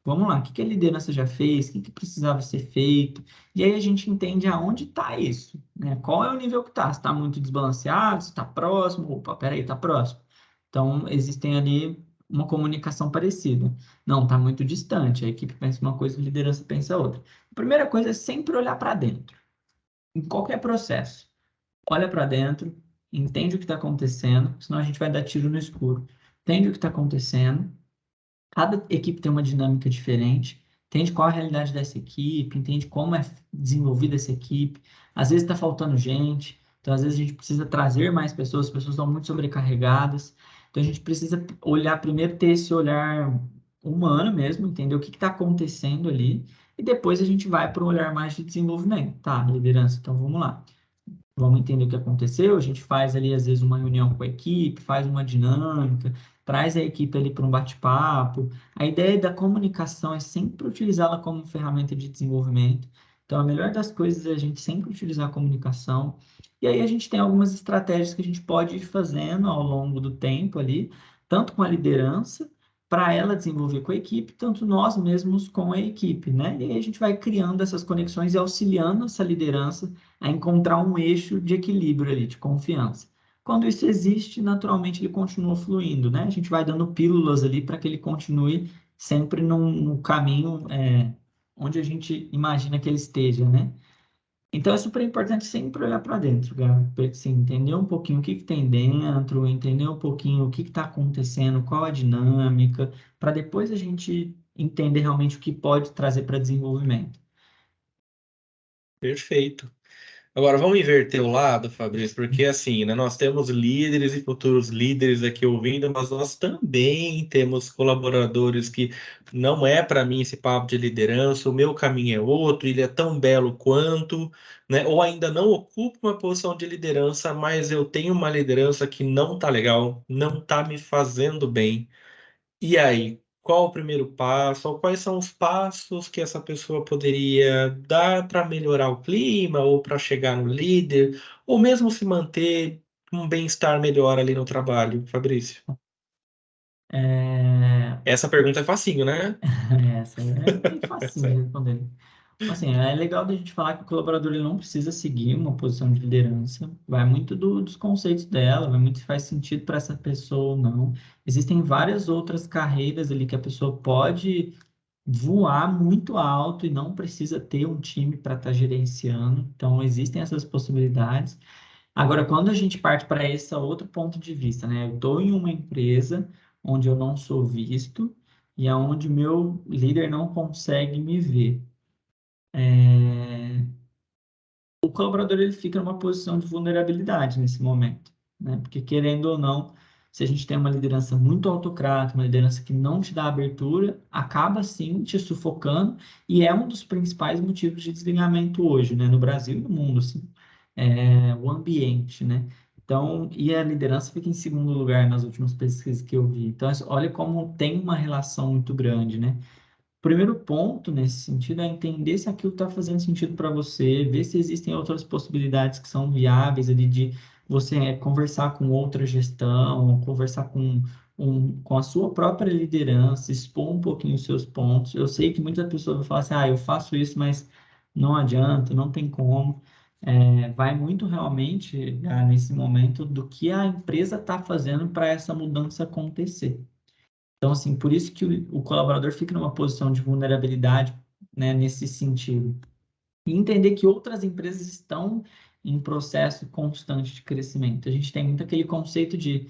Vamos lá, o que que a liderança já fez? O que que precisava ser feito? E aí a gente entende aonde está isso, né? Qual é o nível que está? Se está muito desbalanceado, se está próximo? Opa, peraí, está próximo. Então, existem ali uma comunicação parecida. Não, está muito distante. A equipe pensa uma coisa, a liderança pensa outra. A primeira coisa é sempre olhar para dentro, em qualquer processo. Olha para dentro, entende o que está acontecendo, senão a gente vai dar tiro no escuro. Entende o que está acontecendo. Cada equipe tem uma dinâmica diferente. Entende qual é a realidade dessa equipe, entende como é desenvolvida essa equipe. Às vezes está faltando gente, então às vezes a gente precisa trazer mais pessoas, as pessoas estão muito sobrecarregadas. Então a gente precisa olhar primeiro, ter esse olhar humano mesmo, entender o que está acontecendo ali, e depois a gente vai para um olhar mais de desenvolvimento. Tá, liderança, então vamos lá. Vamos entender o que aconteceu. A gente faz ali, às vezes, uma reunião com a equipe, faz uma dinâmica, traz a equipe ali para um bate-papo. A ideia da comunicação é sempre utilizá-la como ferramenta de desenvolvimento. Então, a melhor das coisas é a gente sempre utilizar a comunicação. E aí a gente tem algumas estratégias que a gente pode ir fazendo ao longo do tempo ali, tanto com a liderança, para ela desenvolver com a equipe, tanto nós mesmos com a equipe, né? E aí a gente vai criando essas conexões e auxiliando essa liderança a encontrar um eixo de equilíbrio ali, de confiança. Quando isso existe, naturalmente ele continua fluindo, né? A gente vai dando pílulas ali para que ele continue sempre no caminho onde a gente imagina que ele esteja, né? Então é super importante sempre olhar para dentro, cara, para assim, entender um pouquinho o que que tem dentro, entender um pouquinho o que está acontecendo, qual a dinâmica, para depois a gente entender realmente o que pode trazer para desenvolvimento. Perfeito. Agora vamos inverter o lado, Fabrício, porque assim, né, nós temos líderes e futuros líderes aqui ouvindo, mas nós também temos colaboradores que não é para mim esse papo de liderança, o meu caminho é outro, ele é tão belo quanto, né? Ou ainda não ocupo uma posição de liderança, mas eu tenho uma liderança que não tá legal, não tá me fazendo bem. E aí, qual o primeiro passo? Ou quais são os passos que essa pessoa poderia dar para melhorar o clima, ou para chegar no líder, ou mesmo se manter um bem-estar melhor ali no trabalho, Fabrício? É, Essa pergunta é facinho, né? essa é bem facinho de responder. Assim, é legal da gente falar que o colaborador ele não precisa seguir uma posição de liderança, vai muito dos conceitos dela, vai muito se faz sentido para essa pessoa ou não. Existem várias outras carreiras ali que a pessoa pode voar muito alto e não precisa ter um time para estar gerenciando. Então, existem essas possibilidades. Agora, quando a gente parte para esse outro ponto de vista, né? Eu estou em uma empresa onde eu não sou visto e aonde meu líder não consegue me ver. O colaborador ele fica numa posição de vulnerabilidade nesse momento, né? Porque querendo ou não, se a gente tem uma liderança muito autocrata, uma liderança que não te dá abertura, acaba sim te sufocando e é um dos principais motivos de desligamento hoje, né? No Brasil e no mundo, assim, o ambiente, né? Então, e a liderança fica em segundo lugar nas últimas pesquisas que eu vi. Então, olha como tem uma relação muito grande, né? O primeiro ponto nesse sentido é entender se aquilo está fazendo sentido para você, ver se existem outras possibilidades que são viáveis ali de você conversar com outra gestão, conversar com a sua própria liderança, expor um pouquinho os seus pontos. Eu sei que muitas pessoas vão falar assim, eu faço isso, mas não adianta, não tem como. Vai muito realmente, nesse momento, do que a empresa está fazendo para essa mudança acontecer. Então, assim, por isso que o colaborador fica numa posição de vulnerabilidade, né, nesse sentido. E entender que outras empresas estão em processo constante de crescimento. A gente tem muito aquele conceito de,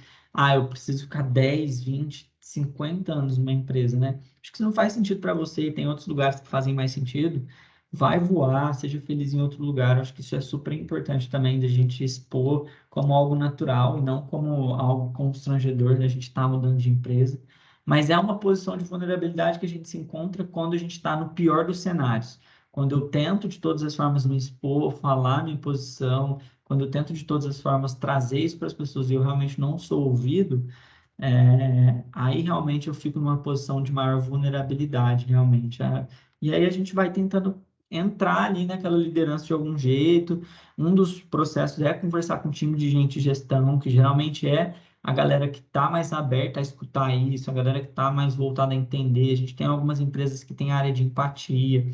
eu preciso ficar 10, 20, 50 anos numa empresa, né? Acho que isso não faz sentido para você e tem outros lugares que fazem mais sentido, vai voar, seja feliz em outro lugar. Eu acho que isso é super importante também da gente expor como algo natural e não como algo constrangedor da gente estar mudando de empresa. Mas é uma posição de vulnerabilidade que a gente se encontra quando a gente está no pior dos cenários. Quando eu tento de todas as formas me expor, falar minha posição, quando eu tento de todas as formas trazer isso para as pessoas e eu realmente não sou ouvido, aí realmente eu fico numa posição de maior vulnerabilidade, realmente. E aí a gente vai tentando entrar ali naquela liderança de algum jeito. Um dos processos é conversar com o time de gente de gestão, que geralmente é a galera que está mais aberta a escutar isso, a galera que está mais voltada a entender. A gente tem algumas empresas que têm área de empatia,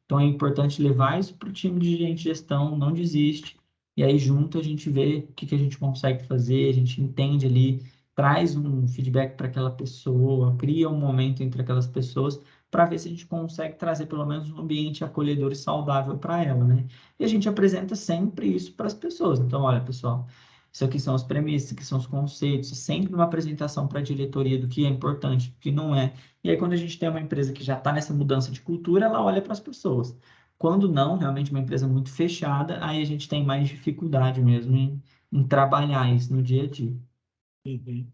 então é importante levar isso para o time de gente de gestão, não desiste. E aí junto a gente vê o que que a gente consegue fazer, a gente entende ali, traz um feedback para aquela pessoa, cria um momento entre aquelas pessoas para ver se a gente consegue trazer pelo menos um ambiente acolhedor e saudável para ela, né? E a gente apresenta sempre isso para as pessoas. Então, olha, pessoal, isso aqui são as premissas, isso aqui são os conceitos, sempre uma apresentação para a diretoria do que é importante, do que não é. E aí, quando a gente tem uma empresa que já está nessa mudança de cultura, ela olha para as pessoas. Quando não, realmente uma empresa muito fechada, aí a gente tem mais dificuldade mesmo em trabalhar isso no dia a dia. Uhum.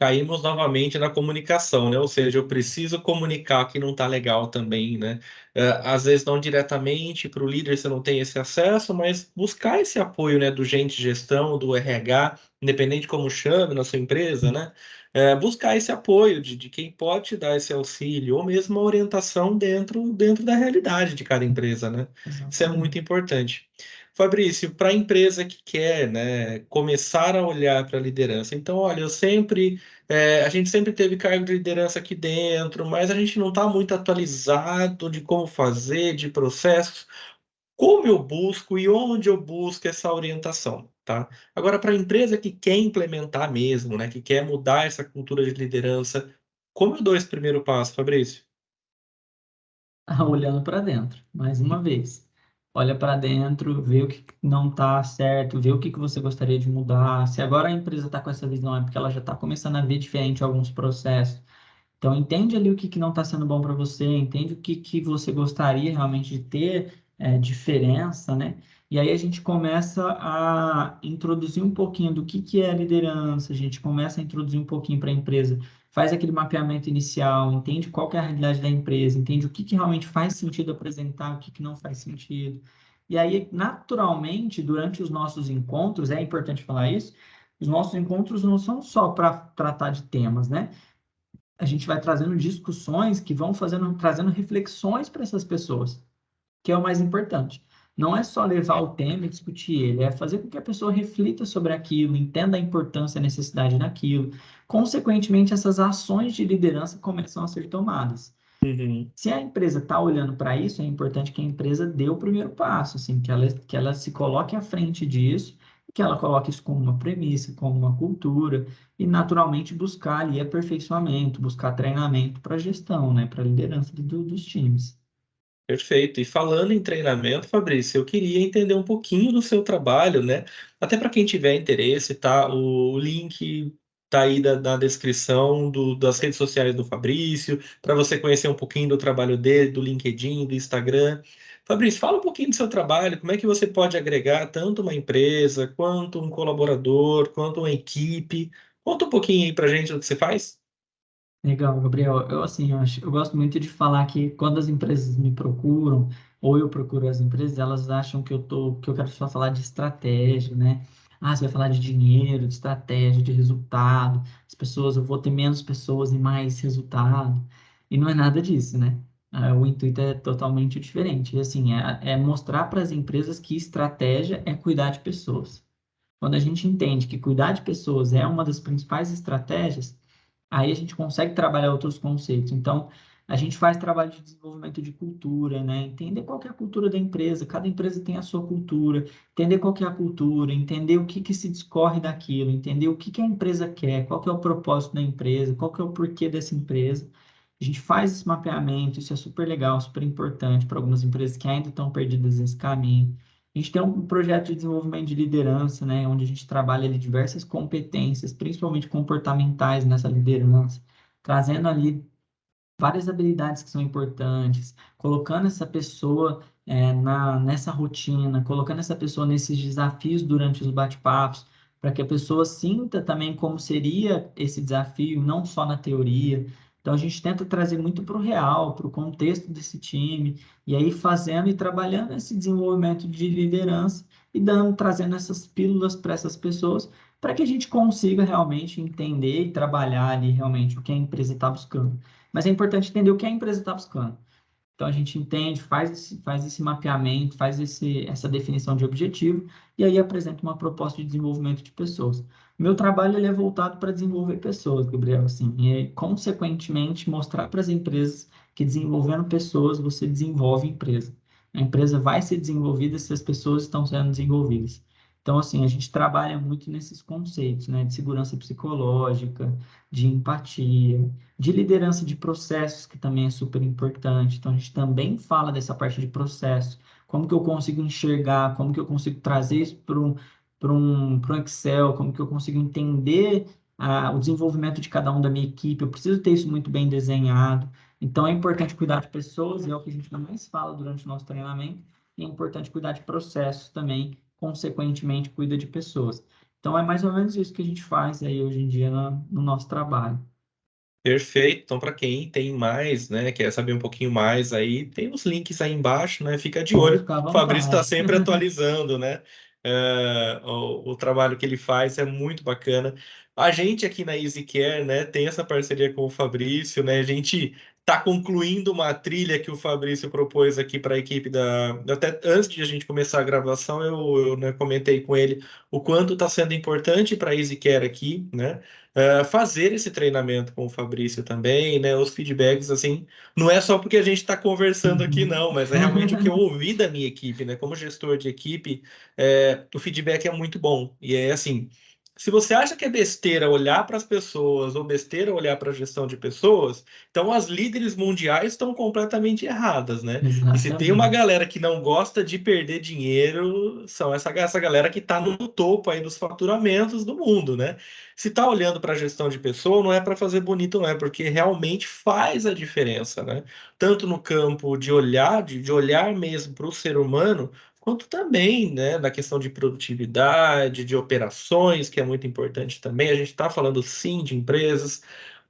Caímos novamente na comunicação, né? Ou seja, eu preciso comunicar que não está legal também, né? Às vezes não diretamente para o líder, você não tem esse acesso, mas buscar esse apoio, né, do gente de gestão, do RH, independente de como chame na sua empresa, né? Buscar esse apoio de quem pode te dar esse auxílio, ou mesmo uma orientação dentro da realidade de cada empresa, né? Isso é muito Exatamente. importante. Fabrício, para a empresa que quer, né, começar a olhar para a liderança, então, olha, a gente sempre teve cargo de liderança aqui dentro, mas a gente não está muito atualizado de como fazer, de processos, como eu busco e onde eu busco essa orientação, tá? Agora, para a empresa que quer implementar mesmo, né, que quer mudar essa cultura de liderança, como eu dou esse primeiro passo, Fabrício? Olhando para dentro, mais uma vez. Olha para dentro, vê o que não está certo, vê o que que você gostaria de mudar. Se agora a empresa está com essa visão, é porque ela já está começando a ver diferente alguns processos. Então, entende ali o que que não está sendo bom para você, entende o que que você gostaria realmente de ter diferença, né? E aí a gente começa a introduzir um pouquinho do que é a liderança, a gente começa a introduzir um pouquinho para a empresa, faz aquele mapeamento inicial, entende qual que é a realidade da empresa, entende o que que realmente faz sentido apresentar, o que que não faz sentido. E aí, naturalmente, durante os nossos encontros, é importante falar isso, os nossos encontros não são só para tratar de temas, né? A gente vai trazendo discussões que vão trazendo reflexões para essas pessoas, que é o mais importante. Não é só levar o tema e discutir ele, é fazer com que a pessoa reflita sobre aquilo, entenda a importância e a necessidade daquilo. Consequentemente, essas ações de liderança começam a ser tomadas. Uhum. Se a empresa está olhando para isso, é importante que a empresa dê o primeiro passo, assim, que ela se coloque à frente disso, que ela coloque isso como uma premissa, como uma cultura, e naturalmente buscar ali aperfeiçoamento, buscar treinamento para gestão, né, para liderança dos times. Perfeito. E falando em treinamento, Fabrício, eu queria entender um pouquinho do seu trabalho, né? Até para quem tiver interesse, tá? O link tá aí na descrição das redes sociais do Fabrício, para você conhecer um pouquinho do trabalho dele, do LinkedIn, do Instagram. Fabrício, fala um pouquinho do seu trabalho, como é que você pode agregar tanto uma empresa, quanto um colaborador, quanto uma equipe. Conta um pouquinho aí para gente do que você faz. Legal, Gabriel. Eu assim, eu gosto muito de falar que quando as empresas me procuram, ou eu procuro as empresas, elas acham que eu quero só falar de estratégia, né? Ah, você vai falar de dinheiro, de estratégia, de resultado. As pessoas, eu vou ter menos pessoas e mais resultado. E não é nada disso, né? O intuito é totalmente diferente. E assim, é mostrar para as empresas que estratégia é cuidar de pessoas. Quando a gente entende que cuidar de pessoas é uma das principais estratégias, aí a gente consegue trabalhar outros conceitos. Então, a gente faz trabalho de desenvolvimento de cultura, né? Entender qual que é a cultura da empresa, cada empresa tem a sua cultura, entender qual que é a cultura, entender o que que se discorre daquilo, entender o que que a empresa quer, qual que é o propósito da empresa, qual que é o porquê dessa empresa. A gente faz esse mapeamento, isso é super legal, super importante para algumas empresas que ainda estão perdidas nesse caminho. A gente tem um projeto de desenvolvimento de liderança, né, onde a gente trabalha ali diversas competências, principalmente comportamentais nessa liderança, trazendo ali várias habilidades que são importantes, colocando essa pessoa nessa rotina, colocando essa pessoa nesses desafios durante os bate-papos, para que a pessoa sinta também como seria esse desafio, não só na teoria. Então, a gente tenta trazer muito para o real, para o contexto desse time, e aí fazendo e trabalhando esse desenvolvimento de liderança e dando, trazendo essas pílulas para essas pessoas, para que a gente consiga realmente entender e trabalhar ali realmente o que a empresa está buscando. Mas é importante entender o que a empresa está buscando. Então, a gente entende, faz esse mapeamento, essa definição de objetivo, e aí apresenta uma proposta de desenvolvimento de pessoas. Meu trabalho ele é voltado para desenvolver pessoas, Gabriel, assim, e, consequentemente, mostrar para as empresas que desenvolvendo pessoas, você desenvolve empresa. A empresa vai ser desenvolvida se as pessoas estão sendo desenvolvidas. Então, assim, a gente trabalha muito nesses conceitos, né, de segurança psicológica, de empatia, de liderança de processos, que também é super importante. Então, a gente também fala dessa parte de processo. Como que eu consigo enxergar, como que eu consigo trazer isso para um Excel, como que eu consigo entender o desenvolvimento de cada um da minha equipe. Eu preciso ter isso muito bem desenhado. Então, é importante cuidar de pessoas, e é o que a gente mais fala durante o nosso treinamento. E é importante cuidar de processos também, consequentemente, cuida de pessoas. Então, é mais ou menos isso que a gente faz aí hoje em dia no nosso trabalho. Perfeito. Então, para quem tem mais, né, quer saber um pouquinho mais aí, tem os links aí embaixo, né? Fica de Pode olho. ficar à O Fabrício está vontade. sempre atualizando, né? O trabalho que ele faz é muito bacana. A gente aqui na EasyCare, né, tem essa parceria com o Fabrício, né? A gente está concluindo uma trilha que o Fabrício propôs aqui para a equipe Até antes de a gente começar a gravação, né, comentei com ele o quanto está sendo importante para a EasyCare aqui, né? Fazer esse treinamento com o Fabrício também, né? Os feedbacks, assim, não é só porque a gente está conversando aqui, Uhum. não, mas é realmente o que eu ouvi da minha equipe, né? Como gestor de equipe, o feedback é muito bom. E é assim, se você acha que é besteira olhar para as pessoas ou besteira olhar para a gestão de pessoas, então as líderes mundiais estão completamente erradas, né? E se tem uma Exatamente. galera que não gosta de perder dinheiro, são essa galera que está no topo aí dos faturamentos do mundo, né? Se está olhando para a gestão de pessoa, não é para fazer bonito, não é porque realmente faz a diferença, né? Tanto no campo de olhar, de olhar mesmo para o ser humano, quanto também, né, na questão de produtividade, de operações, que é muito importante também. A gente está falando sim de empresas.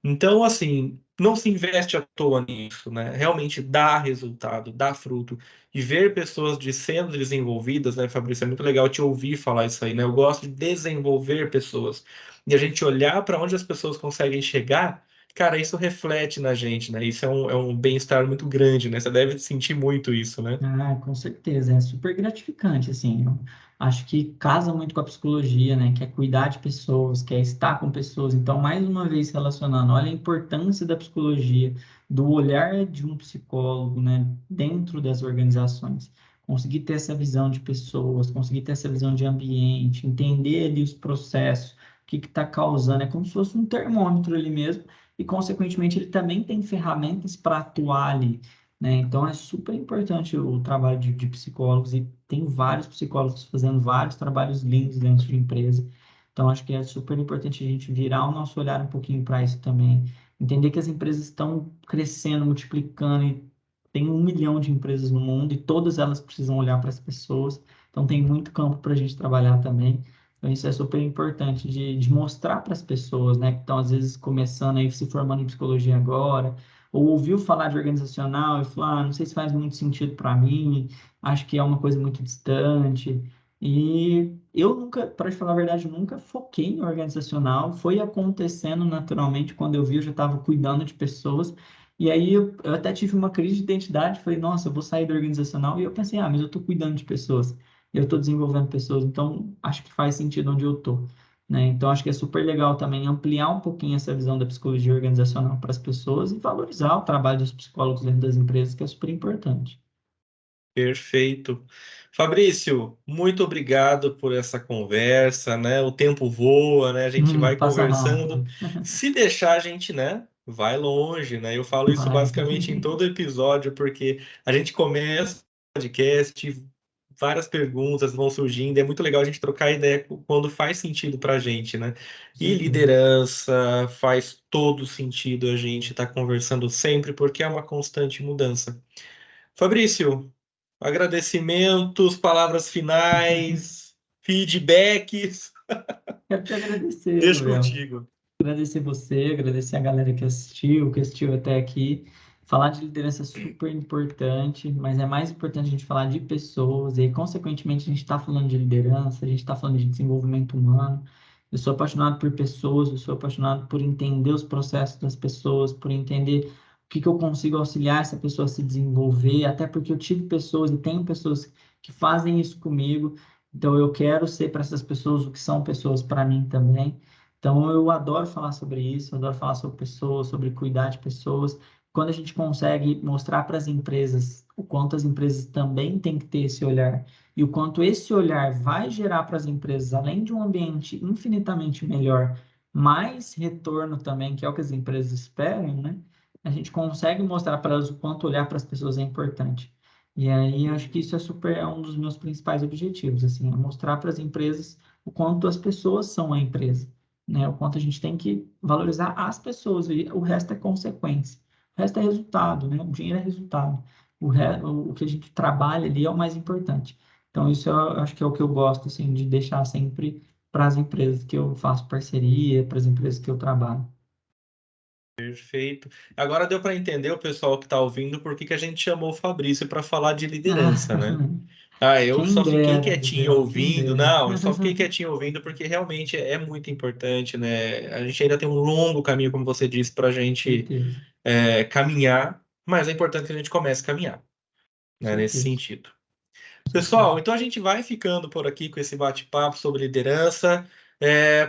Então, assim, não se investe à toa nisso, né? Realmente dá resultado, dá fruto. E ver pessoas sendo desenvolvidas, né, Fabrício? É muito legal te ouvir falar isso aí, né? Eu gosto de desenvolver pessoas. E a gente olhar para onde as pessoas conseguem chegar, cara, isso reflete na gente, né? Isso é um bem-estar muito grande, né? Você deve sentir muito isso, né? Ah, com certeza, é super gratificante, assim, eu acho que casa muito com a psicologia, né, que é cuidar de pessoas, que é estar com pessoas, então, mais uma vez relacionando, olha a importância da psicologia, do olhar de um psicólogo, né, dentro das organizações, conseguir ter essa visão de pessoas, conseguir ter essa visão de ambiente, entender ali os processos, o que está causando, é como se fosse um termômetro ali mesmo, e, consequentemente, ele também tem ferramentas para atuar ali, né? Então é super importante o trabalho de psicólogos e tem vários psicólogos fazendo vários trabalhos lindos dentro de empresa. Então acho que é super importante a gente virar o nosso olhar um pouquinho para isso também, entender que as empresas estão crescendo, multiplicando e tem 1 milhão de empresas no mundo e todas elas precisam olhar para as pessoas. Então tem muito campo para a gente trabalhar também. Então isso é super importante de mostrar para as pessoas, né, que estão às vezes começando aí, se formando em psicologia agora ou ouviu falar de organizacional e falou, não sei se faz muito sentido para mim, acho que é uma coisa muito distante. E eu nunca, para te falar a verdade, nunca foquei em organizacional, foi acontecendo naturalmente, quando eu vi, eu já estava cuidando de pessoas, e aí eu até tive uma crise de identidade, falei, nossa, eu vou sair do organizacional, e eu pensei, mas eu estou cuidando de pessoas, eu estou desenvolvendo pessoas, então acho que faz sentido onde eu estou, né? Então, acho que é super legal também ampliar um pouquinho essa visão da psicologia organizacional para as pessoas e valorizar o trabalho dos psicólogos dentro das empresas, que é super importante. Perfeito. Fabrício, muito obrigado por essa conversa, né? O tempo voa, né? A gente vai Passa conversando. rápido. Se deixar, a gente, né? Vai longe, né? Eu falo isso Vai. basicamente em todo episódio, porque a gente começa o podcast, várias perguntas vão surgindo. É muito legal a gente trocar ideia quando faz sentido para a gente, né? Com E certeza. liderança faz todo sentido a gente estar conversando sempre, porque é uma constante mudança. Fabrício, agradecimentos, palavras finais, feedbacks. Quero te agradecer, Deixo Gabriel. contigo. Agradecer você, agradecer a galera que assistiu até aqui. Falar de liderança é super importante, mas é mais importante a gente falar de pessoas, e aí, consequentemente, a gente está falando de liderança, a gente está falando de desenvolvimento humano. Eu sou apaixonado por pessoas, eu sou apaixonado por entender os processos das pessoas, por entender o que eu consigo auxiliar essa pessoa a se desenvolver, até porque eu tive pessoas e tenho pessoas que fazem isso comigo, então eu quero ser para essas pessoas o que são pessoas para mim também. Então, eu adoro falar sobre isso, eu adoro falar sobre pessoas, sobre cuidar de pessoas. Quando a gente consegue mostrar para as empresas o quanto as empresas também têm que ter esse olhar e o quanto esse olhar vai gerar para as empresas, além de um ambiente infinitamente melhor, mais retorno também, que é o que as empresas esperam, né? A gente consegue mostrar para elas o quanto olhar para as pessoas é importante. E aí, eu acho que isso é um dos meus principais objetivos, assim, é mostrar para as empresas o quanto as pessoas são a empresa, né? O quanto a gente tem que valorizar as pessoas e o resto é consequência. O resto é resultado, né? O dinheiro é resultado. O que a gente trabalha ali é o mais importante. Então, isso eu acho que é o que eu gosto, assim, de deixar sempre para as empresas que eu faço parceria, para as empresas que eu trabalho. Perfeito. Agora deu para entender o pessoal que está ouvindo por que que a gente chamou o Fabrício para falar de Ah, liderança, né? Ah, eu quem só fiquei dera, quietinho Gabriel, quem ouvindo. dera. Não, eu só fiquei quietinho ouvindo porque realmente é muito importante, né? A gente ainda tem um longo caminho, como você disse, para a gente Certeza, caminhar, mas é importante que a gente comece a caminhar, né? Nesse certeza, sentido. certeza. Pessoal, então a gente vai ficando por aqui com esse bate-papo sobre liderança.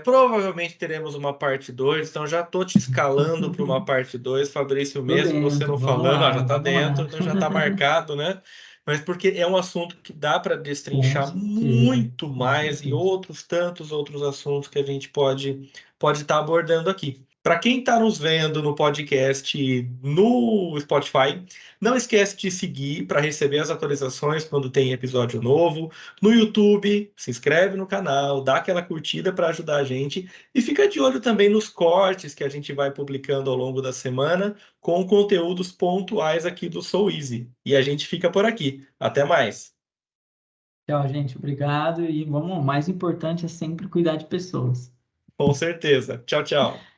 Provavelmente teremos uma parte 2. Então já estou te escalando para uma parte 2, Fabrício, Tô mesmo você dentro, não vamos falando, já lá, está vamos dentro, lá. então já está marcado, né? Mas porque é um assunto que dá para Com destrinchar certeza, muito com mais e certeza. outros tantos outros assuntos que a gente pode estar abordando aqui. Para quem está nos vendo no podcast no Spotify, não esquece de seguir para receber as atualizações quando tem episódio novo. No YouTube, se inscreve no canal, dá aquela curtida para ajudar a gente e fica de olho também nos cortes que a gente vai publicando ao longo da semana com conteúdos pontuais aqui do Soul Easy. E a gente fica por aqui. Até mais. Tchau, gente. Obrigado. E vamos, o mais importante é sempre cuidar de pessoas. Com certeza. Tchau, tchau.